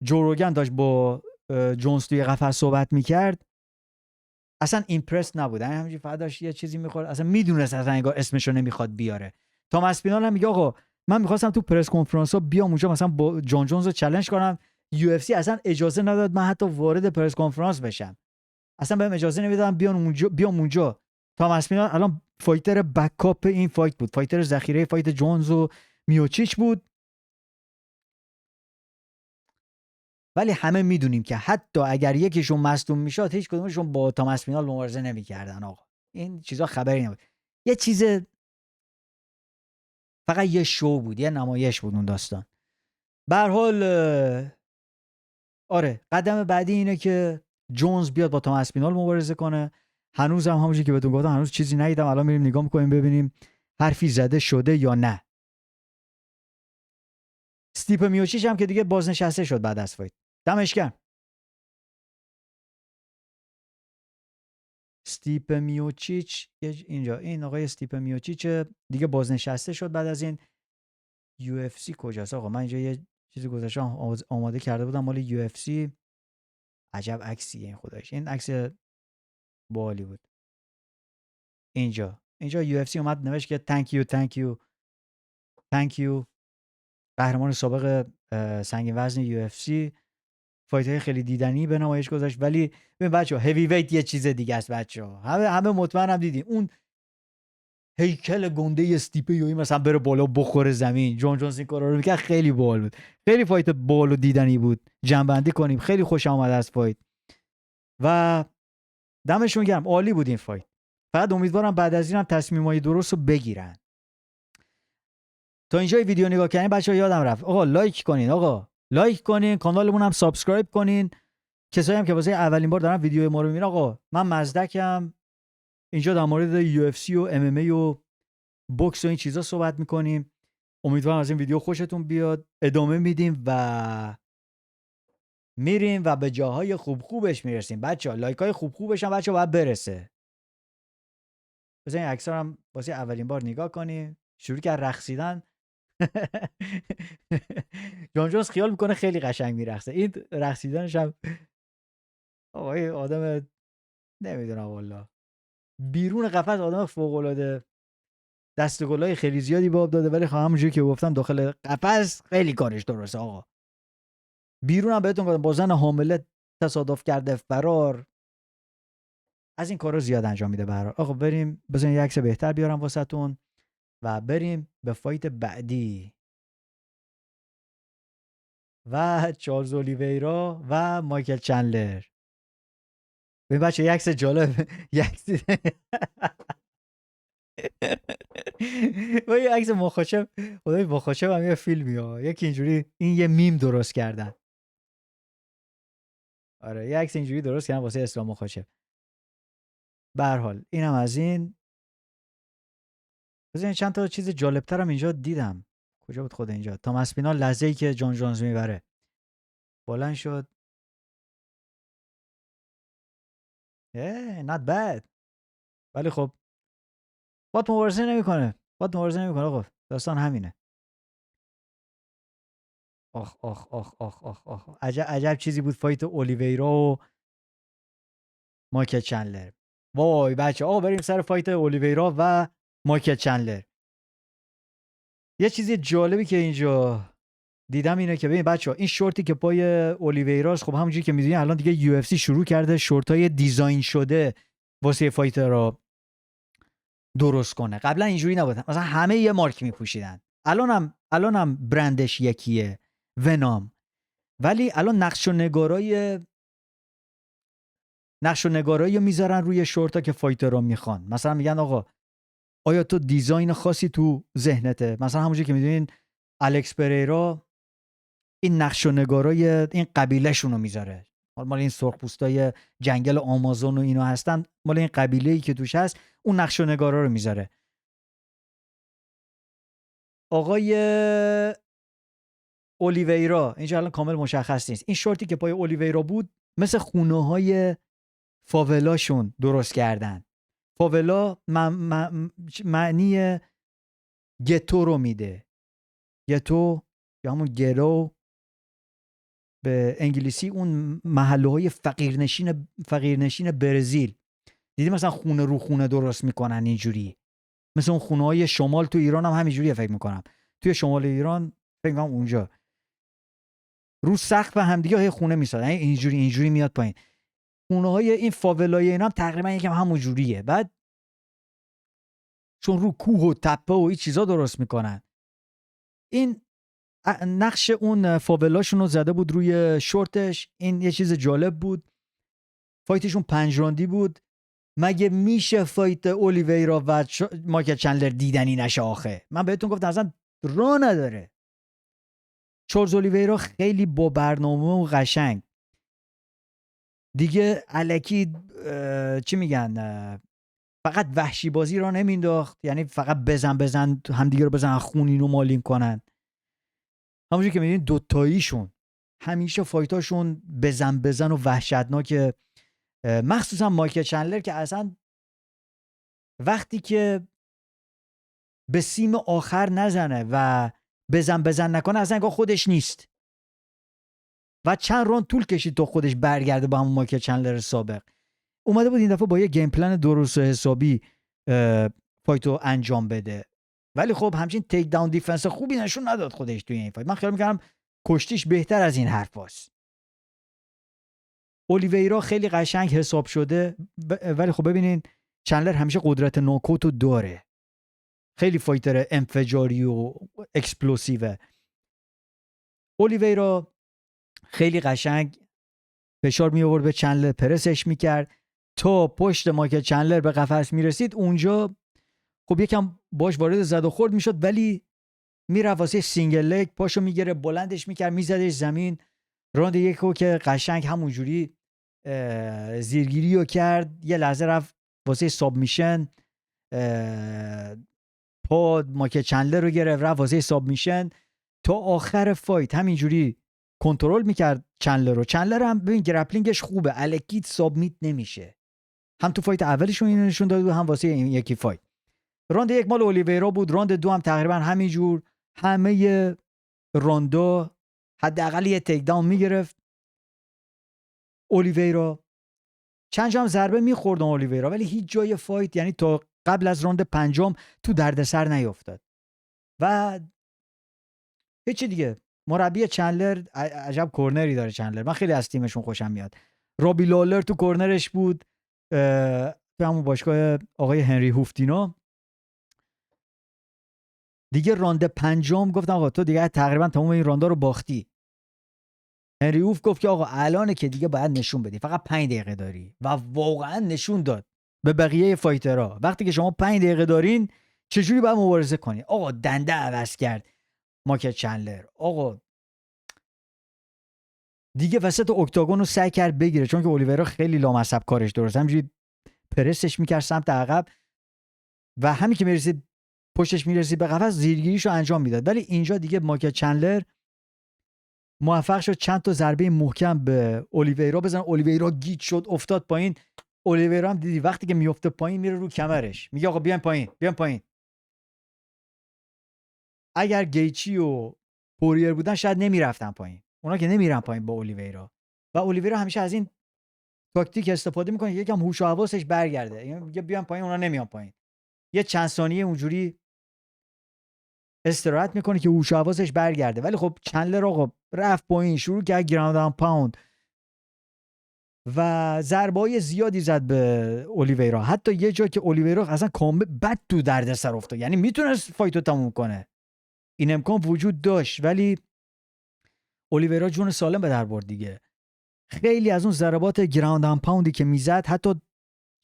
جو روگن داشت با جونز توی قفس صحبت میکرد، اصلا ایمپرس نبود. همینجوری فقط داشت یه چیزی میخورد، اصلا میدونست اصلا انگار اسمشو نمیخواد بیاره. تام اسپینال هم میگه آقا من میخواستم تو پرس کنفرانس ها بیام اونجا مثلا با جون جونز رو چالش کنم، یو اف سی اصلا اجازه نداد من حتی وارد پرس کنفرانس بشم، اصلا بهم اجازه نمیدادن بیام اونجا. تام اسپینال الان فایتر بکاپ این فایت بود، فایتر ذخیره فایت جونز و میوچیچ بود. ولی همه میدونیم که حتی اگر یکیشون مصدوم میشد، هیچ کدومشون با تام اسپینال مبارزه نمیکردن. آقا این چیزا خبری نبود، یه چیز، فقط یه شو بود، یه نمایش بود اون داستان. به هر حال آره، قدم بعدی اینه که جونز بیاد با تام اسپینال مبارزه کنه. هنوز هم همونجوری که بهتون گفتم هنوز چیزی ندیدم. الان میریم نگاه میکنیم ببینیم حرفی زده شده یا نه. استیپ میوچیچ هم که دیگه بازنشسته شد بعد از فایت. دمش گرم. استیپ میوچیچ اینجا، این آقای استیپ میوچیچ دیگه بازنشسته شد بعد از این. یو اف سی کجاست آقا؟ من اینجا یه چیزی گذاشتم آماده کرده بودم مال یو اف سی. عجب عکسیه این خدایش، این عکس باحالی بود. اینجا یو اف سی اومد نوشت که thank you قهرمان سابق سنگین وزن یو اف سی، فایت های خیلی دیدنی به نمایش گذاشت. ولی ببین بچه‌ها، هیوی ویت یه چیز دیگه است بچه‌ها. همه مطمئنم دیدین اون هیکل گنده استیپ یوی مثلا بره بالا بخوره زمین. جون جونز این کارا رو میکرد، خیلی باحال بود، خیلی فایت باحال و دیدنی بود. جنبندی کنیم، خیلی خوشم اومد از فایت و دمشون گرم، عالی بود این فایت. فقط امیدوارم بعد از این هم تصمیمای درست رو بگیرن. تا اینجای ویدیو نگاه کردین بچه‌ها، یادم رفت آقا لایک کنین، کانالمون هم سابسکرایب کنین. کسایی هم که واسه اولین بار دارن ویدیو ما رو میبینن، آقا من مزدکم، اینجا در مورد یو اف سی و ام ام ای و بوکس و این چیزا صحبت میکنیم. امیدوارم از این ویدیو خوشتون بیاد. ادامه میدیم و میریم و به جاهای خوبش میرسیم. بچه‌ها لایکای خوبش هم بچه‌ها باید برسه. بزنین عکس‌ها هم واسه اولین بار نگاه کنیم. شروع کرد رقصیدن. جون جونز خیال میکنه خیلی قشنگ میرقصه. این رقصیدنش هم آقای آدم نمیدونم والله، بیرون قفس آدم فوق العاده دست گلای خیلی زیادی به آب داده، ولی همونجوری که گفتم داخل قفس خیلی کارش درسته آقا. بیرون هم بهتون گفتم با زن حامله تصادف کرده فرار، از این کارا زیاد انجام میده. برای آقا بریم بزنین یه عکس بهتر بیارم واسهتون و بریم به فایت بعدی و چارلز اولیویرا و مایکل چندلر. ببین بچه یه عکس جالب، یه عکس مخاچب، خدای مخاچب هم یه فیلمی ها، یکی اینجوری این یه میم درست کردن. آره یه عکس اینجوری درست کردن واسه اسلام مخاچب. به هر حال اینم از این. بزنین چند تا چیز جالبتر هم اینجا دیدم. کجا بود خود اینجا؟ تام اسپینال لحظه‌ای که جون جونز میبره بلند شد. not bad. ولی خب بات مبارزه نمیکنه آقا، داستان همینه. آخ آخ آخ آخ آخ آخ، عجب چیزی بود فایت اولیویرا و مایکل چندلر. وای بچه آقا بریم سر فایت اولیویرا و مایکل چندلر. یه چیزی جالبی که اینجا دیدم اینه که ببین بچه‌ها، این شورتی که پای اولیویراست، خب همونجوری که میدونین الان دیگه یو اف سی شروع کرده شورتای دیزاین شده واسه فایتر رو درست کنه. قبلا اینجوری نبود، مثلا همه یه مارک میپوشیدن. الانم برندش یکیه، ونام. ولی الان نقش و نگارای نقش و نگارایی میذارن روی شورتا که فایترها میخوان. مثلا میگن آقا آیا تو دیزاین خاصی تو ذهنته؟ مثلا همونجوری که میدونین الکس پریرا این نقش و نگارای این قبیله شونو میذاره، مال این سرخپوستای جنگل آمازون و اینا هستن، مال این قبیله‌ای که توش هست اون نقش و نگارا رو میذاره. آقای اولیویرا اینجا الان کامل مشخص نیست، این شورتی که پای اولیویرا بود مثل خونه‌های فاولاشون درست کردن. فاولا معنی گتو رو میده. گتو یا همون گرو به انگلیسی اون محله‌های فقیرنشین برزیل. دیدی مثلا خونه رو خونه درست میکنن اینجوری، مثل اون خونه‌های شمال تو ایران هم همینجوریه فکر میکنم. توی شمال ایران فکر میکنم اونجا رو سقف همدیگه خونه میسازن، اینجوری میاد پایین. خونه‌های این فاولای اینا هم تقریبا یکم همون جوریه. بعد چون رو کوه و تپه و این چیزا درست میکنن، این نقش اون فاولاشون رو زده بود روی شورتش. این یه چیز جالب بود. فایتشون 5 راندی بود. مگه میشه فایت اولیویرا و مایکل چندلر دیدنی نشه؟ آخه من بهتون گفتم اصلا راه نداره. چارلز اولیویرا خیلی با برنامه و قشنگ دیگه الکی چی میگن، فقط وحشی بازی را نمینداخت، یعنی فقط بزن همدیگه رو بزن خونین و مالین کنن. همونجوری که میبینید دوتاییشون همیشه فایتاشون بزن و وحشتناکه. مخصوصا مایکل چندلر که اصلا وقتی که به سیم آخر نزنه و بزن نکنه اصلا انگار خودش نیست. و چند راند طول کشید تا خودش برگرده با همون مایکل چندلر سابق. اومده بود این دفعه با یه گیم پلن درست و حسابی فایتو انجام بده، ولی خب همچین تیک داون دیفنس خوبی نشون نداد خودش توی این فایت. من خیال می‌کردم کشتیش بهتر از این حرفاست. اولیویرا خیلی قشنگ حساب شده، ولی خب ببینین چندلر همیشه قدرت ناکوتو داره، خیلی فایتر انفجاری و اکسپلوسیوه. اولیویرا خیلی قشنگ فشار می آورد به چندلر، پرسش میکرد تا پشت مایکل چندلر به قفس میرسید. اونجا خب یکم باش وارد زد و خورد میشد، ولی میرفت واسه سینگل لگ پاشو میگره، بلندش میکرد، میزدش زمین. راند یکو که قشنگ همونجوری زیرگیری رو کرد، یه لحظه رفت واسه ساب میشن، پا مایکل چندلر رو گرفت رفت واسه ساب میشن. تا آخر فایت همینجوری کنترل میکرد چندلر رو. چندلر هم ببین گرپلینگش خوبه، الکیت سابمیت نمیشه. هم تو فایت اولشون اینو نشون داد، هم واسه این یکی فایت. راند 1 مال اولیویرا بود، راند 2 هم تقریبا همینجور. همه راندا حداقل یه تیک داون میگرفت اولیویرا. چند جا هم ضربه میخورد اولیویرا، ولی هیچ جای فایت، یعنی تا قبل از راند 5 تو دردسر نیافتاد. و هیچ دیگه. مربی چندلر عجب کورنری داره چندلر، من خیلی از تیمشون خوشم میاد. رابی لالر تو کورنرش بود، تو همون باشگاه آقای هنری هوفتینا. دیگه راند 5 گفتم آقا تو دیگه تقریبا تمام این راندا رو باختی. هنری هوف گفت که آقا الانه که دیگه باید نشون بدی، فقط 5 دقیقه داری. و واقعا نشون داد به بقیه فایترها وقتی که شما 5 دقیقه دارین چجوری باید مبارزه کنی. آقا دنده عوض کرد مایکل چندلر. آقا دیگه وسط اکتاگون رو سعی کرد بگیره، چون که اولیویرا خیلی لامصب کارش درست، همینجوری پرسش میکرد سمت عقب و همین که میرسید پشتش میرسید به قفس زیرگیریشو انجام میداد. ولی اینجا دیگه مایکل چندلر موفق شد چند تا ضربه محکم به اولیویرا بزنه. اولیویرا گیج شد، افتاد پایین. اولیویرا هم دیدی وقتی که میفته پایین میره رو کمرش، میگه آقا بیاین پایین. اگر گیچی و پوریر بودن شاید نمیرفتن پایین، اونا که نمیرن پایین با اولیویرا. و اولیویرا همیشه از این تاکتیک استفاده میکنه یکم هوش و حواسش برگرده، یعنی بیان پایین اونا نمیان پایین، یه چند ثانیه اونجوری استراحت میکنه که هوش و حواسش برگرده. ولی خب چندلر آقا رفت پایین، شروع کرد گراوند اند پاوند و ضربه‌های زیادی زد به اولیویرا. حتی یه جا که اولیویرا اصلا کامل بد تو دردسر افتاد، یعنی میتونست فایتو تموم کنه، این امکان وجود داشت، ولی اولیویرا جون سالم به در برد دیگه. خیلی از اون ضربات گراوند اند پاوندی که میزد، حتی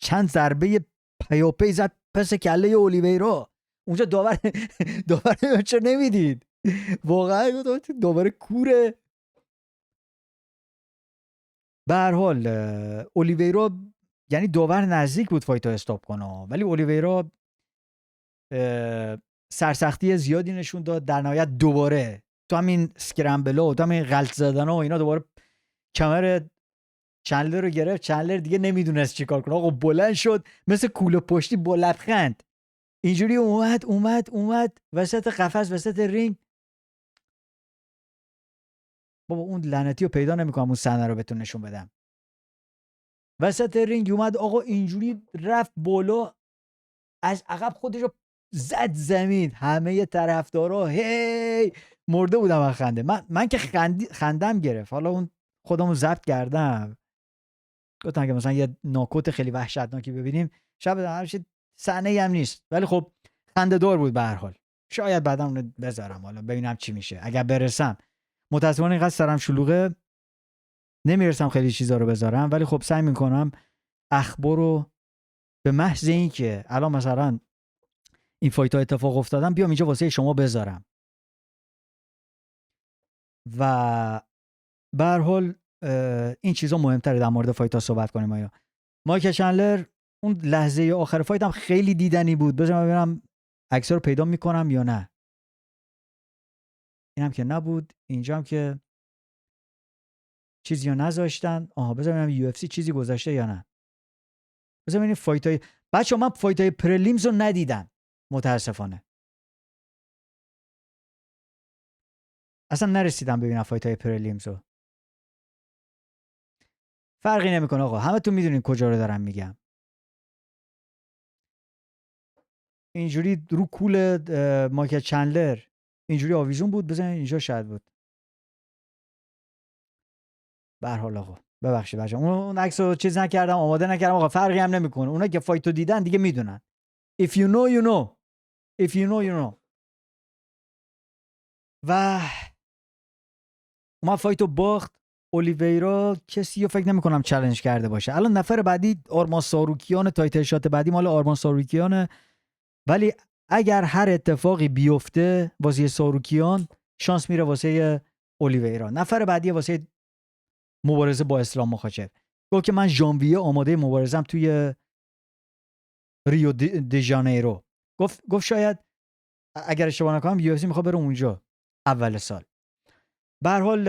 چند ضربه پیاپی زد پس کله اولیویرا. اونجا داور داور چرا نمیدید؟ واقعا داور کوره. به هر حال اولیویرا، یعنی داور نزدیک بود فایتو استاپ کنه، ولی اولیویرا سرسختی زیادی نشون داد. در نهایت دوباره تو همین اسکرامبلا و تو همین غلط زدن و اینا دوباره کمر چندلر رو گرفت. چندلر دیگه نمیدونست چی کار کنه. آقا بلند شد مثل کوله پشتی با لبخند اینجوری اومد وسط قفس، وسط رینگ. بابا اون لعنتی رو پیدا نمیکنم اون صحنه رو بهتون نشون بدم. وسط رینگ اومد آقا اینجوری رفت بالا، از عقب خودش رو زد زمین. همه طرفدارا هی مرده بودم از خنده. من که خندم گرفت. حالا اون خودمو ضبط کردم، گفتم که مثلا یه ناکوت خیلی وحشتناکی ببینیم شب همش صحنه هم نیست، ولی خب خنده دار بود به هر حال. شاید بعدا اون رو بذارم حالا ببینم چی میشه اگر برسم. متاسفانه اینقدر سرم شلوغه نمیرسم خیلی چیزا رو بذارم، ولی خب سعی میکنم اخبار رو به محض این که الان مثلا این فایت ها اتفاق افتادن بیام اینجا واسه شما بذارم. و به هر حال این چیزا مهمتره در مورد فایت ها صحبت کنیم. آیا مایکل چندلر اون لحظه آخر فایت هم خیلی دیدنی بود. بذارم ببینم عکس رو پیدا میکنم یا نه. اینم که نبود، اینجا هم که چیزی رو نذاشتن. آها بذارم ببینم یو اف سی چیزی گذاشته یا نه. بذارم ببینیم فایت های بچه‌ها. من فایت های پرلیمز رو ندیدم متاسفانه. اصلا نرسیدم ببینم فایت های پرلیمز رو. فرقی نمیکنه آقا، همتون میدونین کجا رو دارم میگم. اینجوری رو کول مایکل چندلر اینجوری آویزون بود. بزنین اینجا شاید بود. به هر حال آقا ببخشید بچه‌ها اون عکسو چیز نکردم، آماده نکردم. آقا فرقی هم نمیکنه. اونا که فایتو دیدن دیگه میدونن. If you know you know. If you know you know. و ما فایتو باخت. اولیویرا کسی رو فکر نمی‌کنم چالش کرده باشه. الان نفر بعدی آرمان ساروکیان. تایتل شات بعدی مال آرمان ساروکیانه. ولی اگر هر اتفاقی بیفته واسه ساروکیان، شانس میره واسه اولیویرا. نفر بعدی واسه مبارزه با اسلام مخاچف. گفت که من ژانویه آماده مبارزم توی ریو دی ژانیرو. گفت شاید اگر اشتباه نکنم یو اف سی میخواد بره اونجا اول سال. به هر حال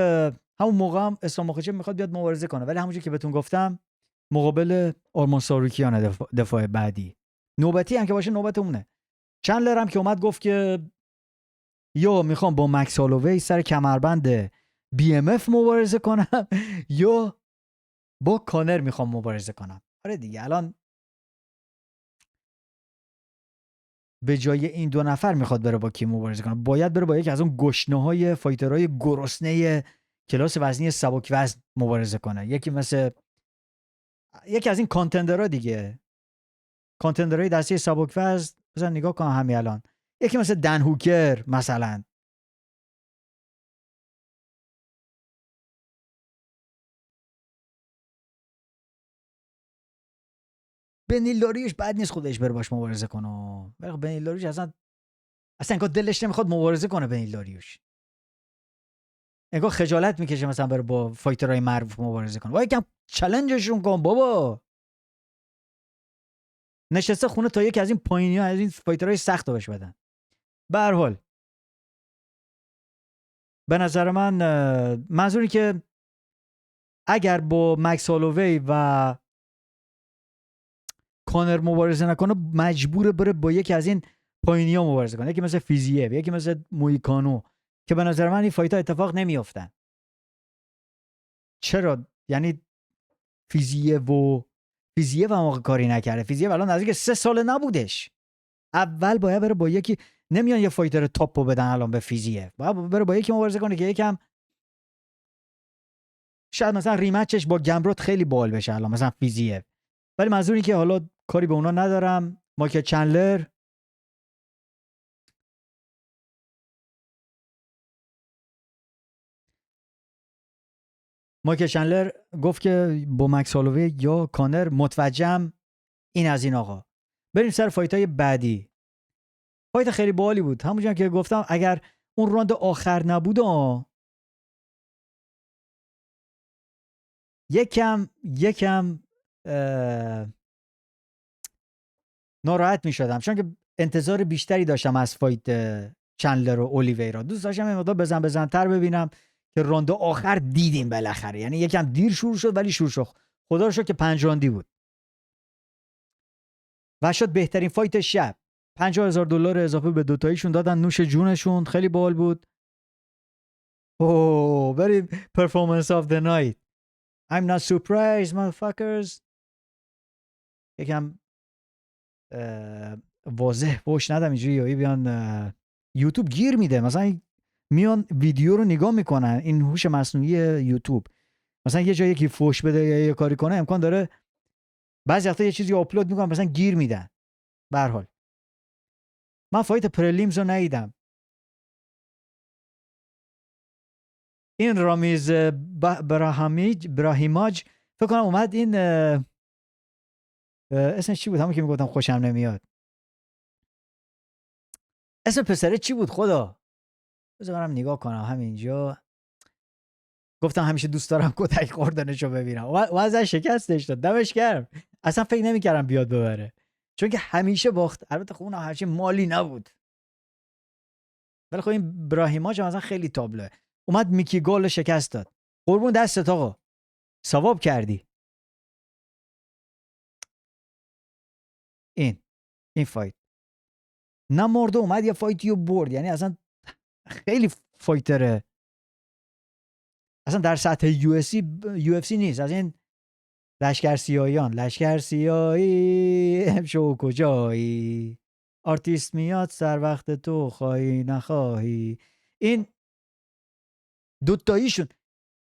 همون موقع هم اسلام مخاچف میخواد بیاد مبارزه کنه، ولی همونجوری که بهتون گفتم مقابل آرمان ساروکیان دفاع بعدی. نوبتی هم که باشه نوبت اونه. چندلر هم که اومد گفت که یا میخوام با مکس هالووی سر کمربند بی ام اف مبارزه کنم یا با کانر میخوام مبارزه کنم. آره دیگه الان به جای این دو نفر میخواد بره با کی مبارزه کنه؟ باید بره با یکی از اون گشنه‌های فایترهای گرسنه کلاس وزنی سبک وزن مبارزه کنه. یکی از این کانتندرها دیگه، کانتندرهای دسته سبک وزن. بزن نگاه کن همین الان یکی مثل دن هوکر مثلا. بنیل لاریوش بد نیست خودش بره باش مبارزه کنه. ولی بنیل لاریوش اصلا انگار دلش نمیخواد مبارزه کنه. بنیل لاریوش انگار خجالت میکشه مثلا بره با فایترهای معروف مبارزه کنه. وای یکم چالنجشون کن بابا. نشسته خونه تا یکی از این پایینی‌ها از این فایترهای سخت رو بهش بدن. به هر حال به نظر من منظوری که اگر با مکس هالووی و کانر مبارزه نکنه مجبوره بره با یکی از این پایینی‌ها مبارزه کنه. یکی مثل فیزیف، یکی مثل مویکانو، که به نظر من این فایت‌ها اتفاق نمیافتن. چرا؟ یعنی فیزیف هم واقعا کاری نکرده. فیزیف الان نزدیک 3 سال نبودش. اول باید بره با یکی، نمیان یه فایتر تاپو بدن الان به فیزیف. باید بره با یکی مبارزه کنه که یکم شاید مثلا ریمچش با گمبروت خیلی بال بشه الان مثلا فیزیف. ولی منظوری که حالا کاری به اونا ندارم. مایکل چندلر مایکل چندلر گفت که با مکس هالووی یا کانر متوجهم این از این آقا. بریم سر فایت های بعدی. فایت خیلی باحالی بود. همونجوری که گفتم اگر اون راند آخر نبود یکم ناراحت می شدم، چون که انتظار بیشتری داشتم از فایت چندلر و اولیویرا. دوست داشتم این مقدار بزن تر ببینم که راند آخر دیدیم بالاخره. یعنی یکم دیر شروع شد ولی شروع شد. خدا رو شکر که 5 راندی بود و شد بهترین فایت شب. $50,000 اضافه به دوتاییشون دادن، نوش جونشون. خیلی باحال بود. اوه very performance of the night. I'm not surprised motherfuckers. یکم واضح پوش ندم اینجوری یا بیان یوتیوب گیر میده، مثلا میان ویدیو رو نگاه میکنن. این هوش مصنوعی یوتیوب مثلا یه جایی که فوش بده یا یه کاری کنه امکان داره بعضی وقتا یه چیزی آپلود میکنن مثلا گیر میدن. به هر حال من فایت پرلیمز رو ندیدم. این رامیز براهیماج فکر کنم اومد. این اسمش چی بود همون که میگفتم خوشم نمیاد؟ اسم پسره چی بود خدا؟ بذار برم نگاه کنم همینجا. گفتم همیشه دوست دارم کتک خوردنشو ببینم و ازش شکستش داد. دمش گرم. اصلا فکر نمیکردم بیاد ببره، چون که همیشه باخت. البته خب اون هرچی مالی نبود، ولی خب این براهیماج مثلا خیلی تابلوه. اومد میکی گل شکست داد. قربون دستت آقا، ثواب کردی. این فایت نمرده، اومد یه فایتی رو برد. یعنی اصلا خیلی فایتره، اصلا در سطح یو اف سی نیست. از این لشکر سیاهیان، لشکر سیاهی امشو کجایی، آرتیست میاد سر وقت تو خواهی نخواهی. این دوتاییشون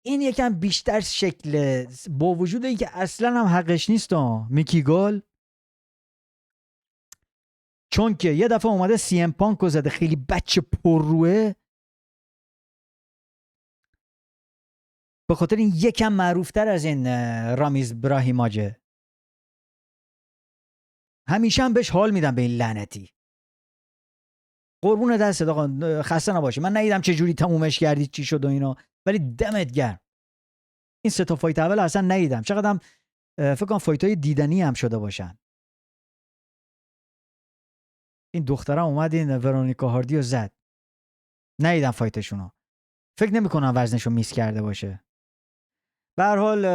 این یکم بیشتر شکل، با وجود اینکه اصلا هم حقش نیست میکی گال، چون که یه دفعه اومده سی ام پانک رو زده، خیلی بچه پرروه، به خاطر این یکم معروفتر از این رامیز براهیماجه. همیشه هم بهش حال میدم به این لعنتی. قربون دستت آقا، خسته نباشی. من ندیدم چه جوری تمومش کردی چی شد و اینا، ولی دمت گرم. این سه تا فایت اول اصلا ندیدم. چقدرم فکر کنم فایتای دیدنی هم شده باشن. این دخترم اومد این ورونیکا هاردی رو زد. ندیدم فایتشونو. فکر نمی‌کنم وزنشو میس کرده باشه. به هر حال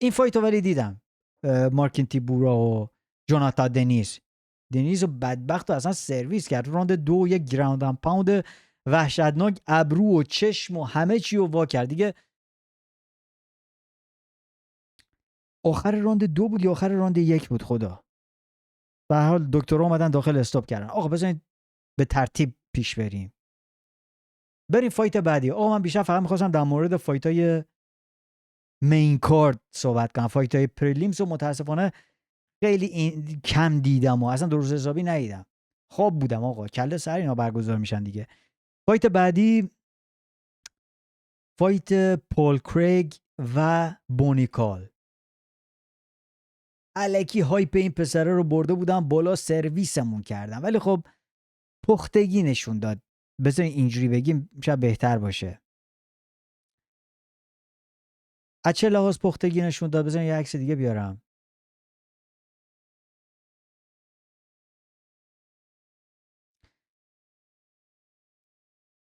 این فایتو ولی دیدم. مارکین تیبورا و جوناتا دنیز رو بدبخت و اصلا سرویس کرد. راند 2 یک گراوند اند پاوند وحشتناک، ابرو و چشم و همه چی رو وا کرد دیگه. آخر راند 2 بود یا آخر راند 1 بود خدا. به هر حال دکترها اومدن داخل استاپ کردن. آقا بزنید به ترتیب پیش بریم. بریم فایت بعدی. من بیشتر فقط می‌خواستم در مورد فایتای مین کارد صحبت کنم. فایتای پریلیمز رو متاسفانه خیلی کم دیدم و اصلا درست حسابی ندیدم. خواب بودم آقا، کله سر اینا برگزار میشن دیگه. فایت بعدی فایت پول کریگ و بونیکال. الکی هایپ این پسره رو برده بودم بالا، سرویسمون کردم، ولی خب پختگی نشون داد. بذار اینجوری بگیم شاید بهتر باشه. از چه لحاظ پختگی نشون داد؟ بذار یه عکس دیگه بیارم.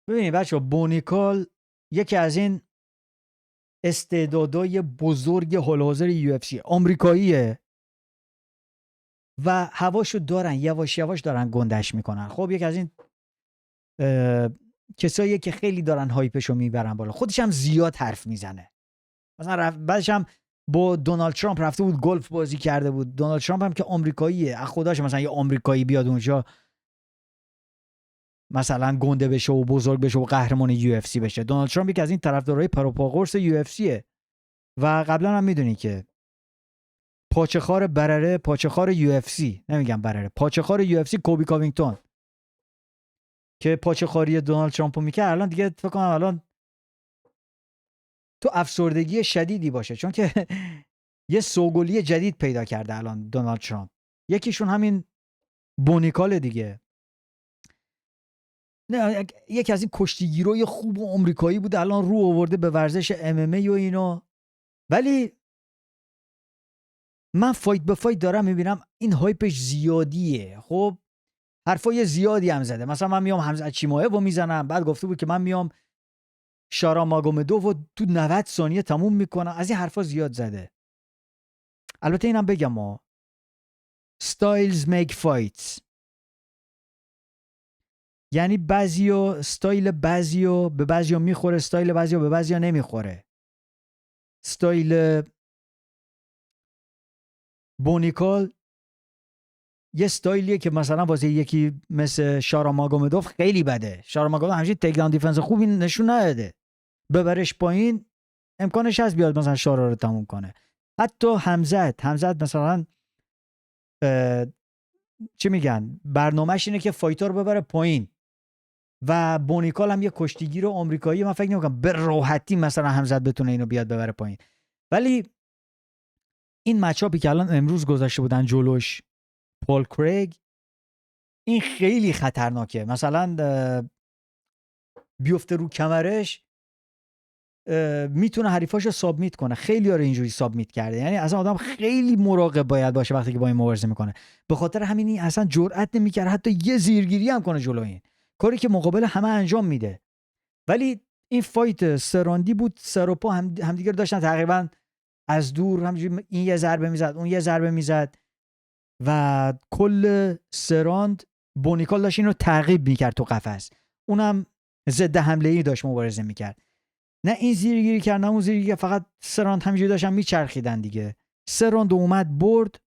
ببینید بچه، بونیکال یکی از این استعدادای بزرگ حال حاضر یو اف سی، آمریکاییه و هواشو دارن، یواش یواش دارن گندش میکنن. خب یکی از این کساییه که خیلی دارن هایپشو میبرن بالا. خودش هم زیاد حرف میزنه. مثلا بعدش هم با دونالد ترامپ رفته بود گلف بازی کرده بود. دونالد ترامپ هم که آمریکاییه، از خداش مثلا یه آمریکایی بیاد اونجا مثلا گنده بشه و بزرگ بشه و قهرمان یو اف سی بشه. دونالد ترامپ یکی از این طرفدارای پروپاگورس یو اف سیه و قبلا هم میدونی که پاچه‌خوار برره، پاچه‌خوار یو اف سی، نمیگم برره، پاچه‌خوار یو اف سی کوبی کاوینگتون که پاچه‌خواری دونالد ترامپو میکرد، الان دیگه فکر کنم الان تو افسردگی شدیدی باشه، چون که یه سوگلی جدید پیدا کرده الان دونالد ترامپ. یکیشون همین بونیکال دیگه. نه یکی از این کشتیگیرای خوب و آمریکایی بود، الان رو آورده به ورزش MMA و اینا. ولی من فایت به فایت دارم میبینم این هایپش زیادیه. خب حرفای زیادی هم زده، مثلا من میام حمزه چیمایف رو میزنم، بعد گفته بود که من میام شارا ماگومدوف رو تو 90 ثانیه تموم میکنم. از این حرفا زیاد زده. البته اینم بگم ما styles make fights، یعنی بعضیو استایل بعضیو به بعضیو میخوره، استایل بعضیو به بعضیا نمیخوره. استایل بونیکال یه استایلیه که مثلا واسه یکی مثل شارا ماگومدوف خیلی بده. شارا ماگومدوف همچین تیک داون دیفنس خوبی نشون نداده، ببرش پایین امکانش هست بیاد مثلا شارا رو تموم کنه. حتی حمزت مثلا چی میگن، برنامه‌اش اینه که فایتر رو ببره پایین. و بونیکال هم یه کشتیگیر آمریکایی، من فکر نمی‌کنم به راحتی مثلا حمزت بتونه اینو بیاد ببره پایین. ولی این مچاپی که الان امروز گذاشته بودن جلوش پول کریگ، این خیلی خطرناکه. مثلا بیفته رو کمرش میتونه حریفاشو سابمیت کنه. خیلی ها رو اینجوری سابمیت کرده. یعنی اصلا آدم خیلی مراقب باید باشه وقتی که با این مبارزه میکنه. به خاطر همین این اصلا جرئت نمیکرد حتی یه زیرگیری هم کنه جلو این کاری که مقابل همه انجام میده. ولی این فایت سراندی بود، سر و پا همدیگر داشتن تقریبا از دور همینجوری، این یه ضربه میزد اون یه ضربه میزد و کل سراند بونیکال داشت اینو تعقیب میکرد تو قفس، اونم ضد حمله ای داشت مبارزه میکرد. نه این زیرگیری کرد نه اون زیرگیری، فقط سراند همینجوری داشتن میچرخیدن دیگه. سراند اومد برد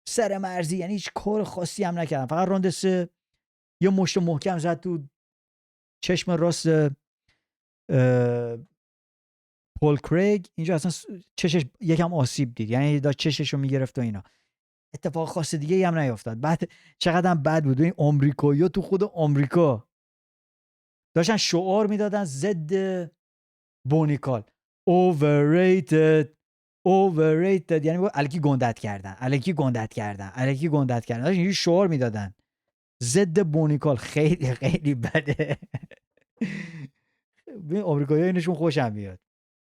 سر مرزی، یعنی هیچ کار خاصی هم نکردن. فقط راند 3 یه مشت محکم زد تو چشم راست پول کریگ. اینجا اصلا چشش یکم آسیب دید، یعنی داشت چششو میگرفت و اینا. اتفاق خاص دیگه ای هم نیافتاد. بعد چقدر هم بد بود این آمریکایی‌ها تو خود آمریکا داشتن شعار میدادن ضد بونیکال، overrated یعنی الکی گندت کردن داشتن اینجوری شعار میدادن ضد بونیکال. خیلی خیلی بده. ببین آمریکایی‌ها اینشون خوشم میاد،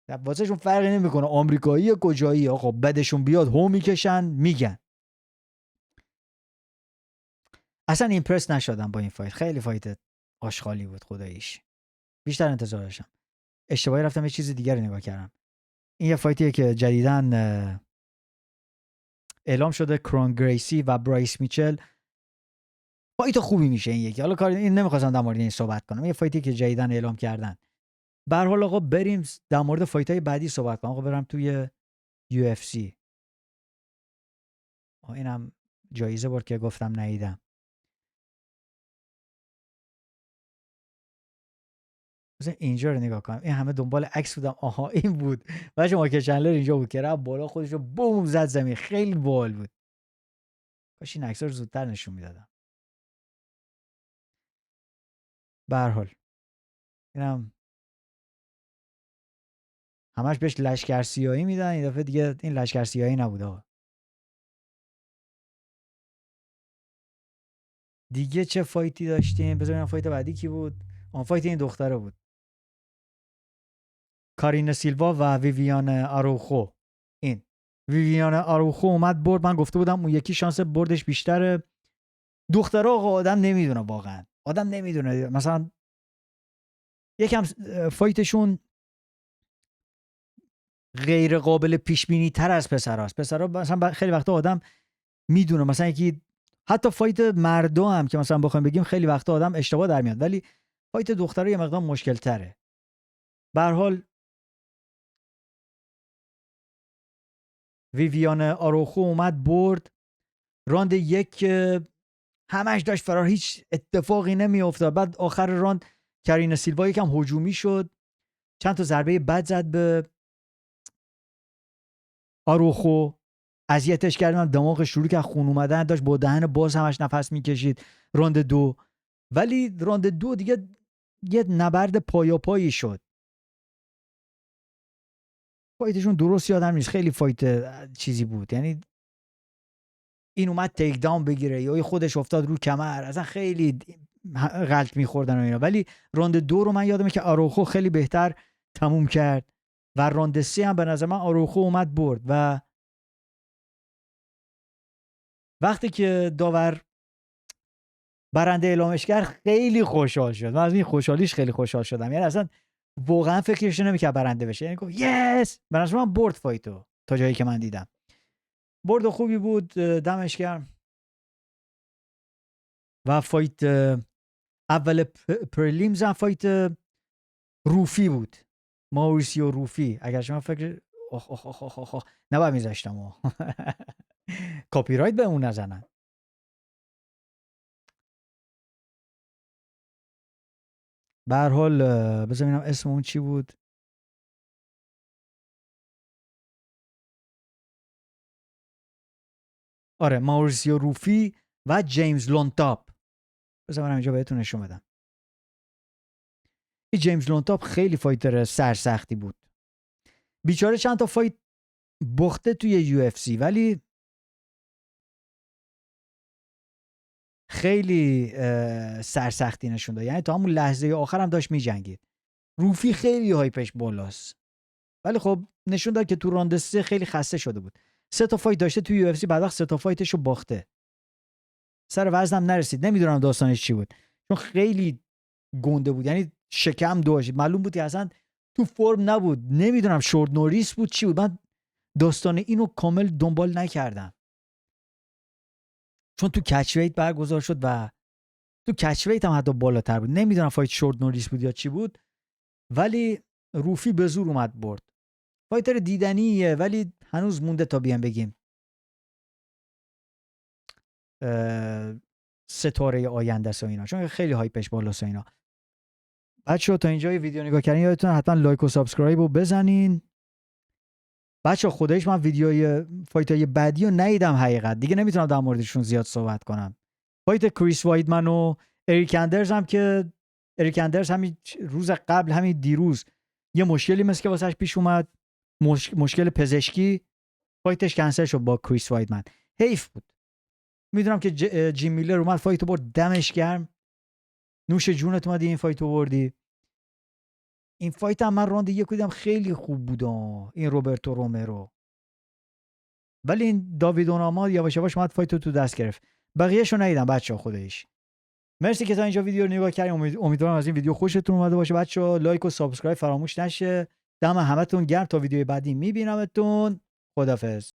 واسهشون فرقی نمیکنه آمریکایی کجایی، آقا بدشون بیاد هو میکشن میگن. اصلا ایمپرس نشدم با این فایت. خیلی فایت آشغالی بود خداییش، بیشتر انتظار داشتم. اشتباهی رفتم یه چیز دیگر رو نگاه کردم. این یه فایتیه که جدیداً اعلام شده، کرون گریسی و برایس میچل. فایت خوبی میشه این یکی. حالا کار این نمیخواستم در مورد این صحبت کنم، یه فایتی که جدیداً اعلام کردن. به هر حال آقا بریم در مورد فایت‌های بعدی صحبت کنم. آقا برم توی UFC. اینم جایزه برد که گفتم ندیدم. مثلا اینجا رو نگاه کنم، این همه دنبال عکس بودم، آها این بود. بچه مایکل چندلر اینجا بود که رفت بالا خودش رو بوم زد زمین. خیلی باحال بود. کاش این عکس‌ها رو زودتر نشون میدادم. به هر حال اینم همش بهش لشکر سیاهی میدن، این دفعه دیگه این لشکر سیاهی نبود آقا. دیگه چه فایتی داشتیم؟ بذاریم فایت بعدی کی بود؟ آن فایت این دختره بود، کارینا سیلوا و ویویان آروخو. این ویویان آروخو اومد برد. من گفته بودم اون یکی شانس بردش بیشتره. دخترها آقا آدم نمیدونه، واقعا آدم نمیدونه. مثلا یکم فایتشون غیر قابل پیش بینی تر از پسراست. پسرا مثلا خیلی وقتا آدم میدونه، مثلا یکی حتی فایت مردا هم که مثلا بخوایم بگیم خیلی وقتا آدم اشتباه در میاد، ولی فایت دخترها یه مقدار مشکل تره. به هر حال ویویان آروخو اومد برد. راند 1 همش داشت فرار، هیچ اتفاقی نمیافتاد. بعد آخر راند کارینا سیلوا یکم هجومی شد، چند تا ضربه بد زد به آروخو، اذیتش کردن، دماغش شروع کرد خون اومدن، داشت با دهن باز همش نفس میکشید. راند 2 ولی راند 2 دیگه یه نبرد پایاپایی شد. فایتشون درست یادم نیست، خیلی فایت چیزی بود، یعنی این اومد تیک داون بگیره یا خودش افتاد رو کمر، اصلا خیلی غلط میخوردن و اینا. ولی راند 2 رو من یادمه که آروخو خیلی بهتر تموم کرد و راند 3 هم به نظر من آروخو اومد برد و وقتی که داور برنده اعلامش کرد خیلی خوشحال شد. من از این خوشحالیش خیلی خوشحال شدم، یعنی اصلا واقعا فکرش نمی‌کرد برنده بشه، یعنی گفت یس. به نظر من برد فایتو، تا جایی که من دیدم برد خوبی بود، دمش گرم. و فایت اول پرلیمز هم فایت روفی بود، ماوریسیو روفی. اگر شما فکر نباید میذاشتم کاپی رایت به اون نزنن. به هر حال بذار ببینم اسم اون چی بود. آره، ماوریسیو روفی و جیمز لونتاپ. بذار من اینجا بهتون نشون بدم. این جیمز لونتاپ خیلی فایتر سرسختی بود، بیچاره چند تا فایت بخته توی یو اف سی، ولی خیلی سرسختی نشون داد، یعنی تا همون لحظه آخر هم داشت میجنگید. روفی خیلی هایپش بالاست، ولی خب نشون داد که تو راند 3 خیلی خسته شده بود. 3 تا فایت داشته تو یو اف سی، بعد وقت 3 تا فایتش رو باخته، سر وزنم نرسید. نمیدونم داستانش چی بود، چون خیلی گنده بود، یعنی شکم داشت، معلوم بود که اصلا تو فرم نبود. نمیدونم شورت نوریس بود چی بود، من داستان اینو کامل دنبال نکردم، چون تو کچ ویت برگزار شد و تو کچ ویت هم حتی بالاتر بود. نمیدونم فایت شورت نوریس بود یا چی بود، ولی روفی به زور اومد برد. فایتر دیدنیه، ولی هنوز مونده تا بیان بگیم ستاره آینده است و اینا، چون خیلی هایپش بالاست و اینا. بچه‌ها تا اینجا ویدیو نگاه کردین، یادتون حتما لایک و سابسکرایب رو بزنین. بچه‌ها خودش من ویدیوهای فایتای بعدی رو ندیدم حقیقت، دیگه نمیتونم در موردشون زیاد صحبت کنم. فایت کریس وایدمن و اریک اندرز هم که اریک اندرز همین روز قبل، همین دیروز، یه مشکلی مثل که واسش پیش اومد، مشکل پزشکی، فایتش کنسل شد با کریس وایدمن. حیف بود. میدونم که جیم میلر اومد فایتو برد، دمش گرم، نوش جونت اومدی این فایتو بردی. این فایت هم من راند 1 دیدم خیلی خوب بود، این روبرتو رومرو، ولی این داوید اوناما یواش یواش اومد فایتو تو دست گرفت. بقیه‌شو ندیدم بچه‌ها خودش. مرسی که تا اینجا ویدیو رو نگاه کردین. امیدوارم از این ویدیو خوشتون اومده باشه بچه‌ها. لایک و سابسکرایب فراموش نشه. دم همتون گرم، تا ویدیو بعدی میبینمتون. خدافظ.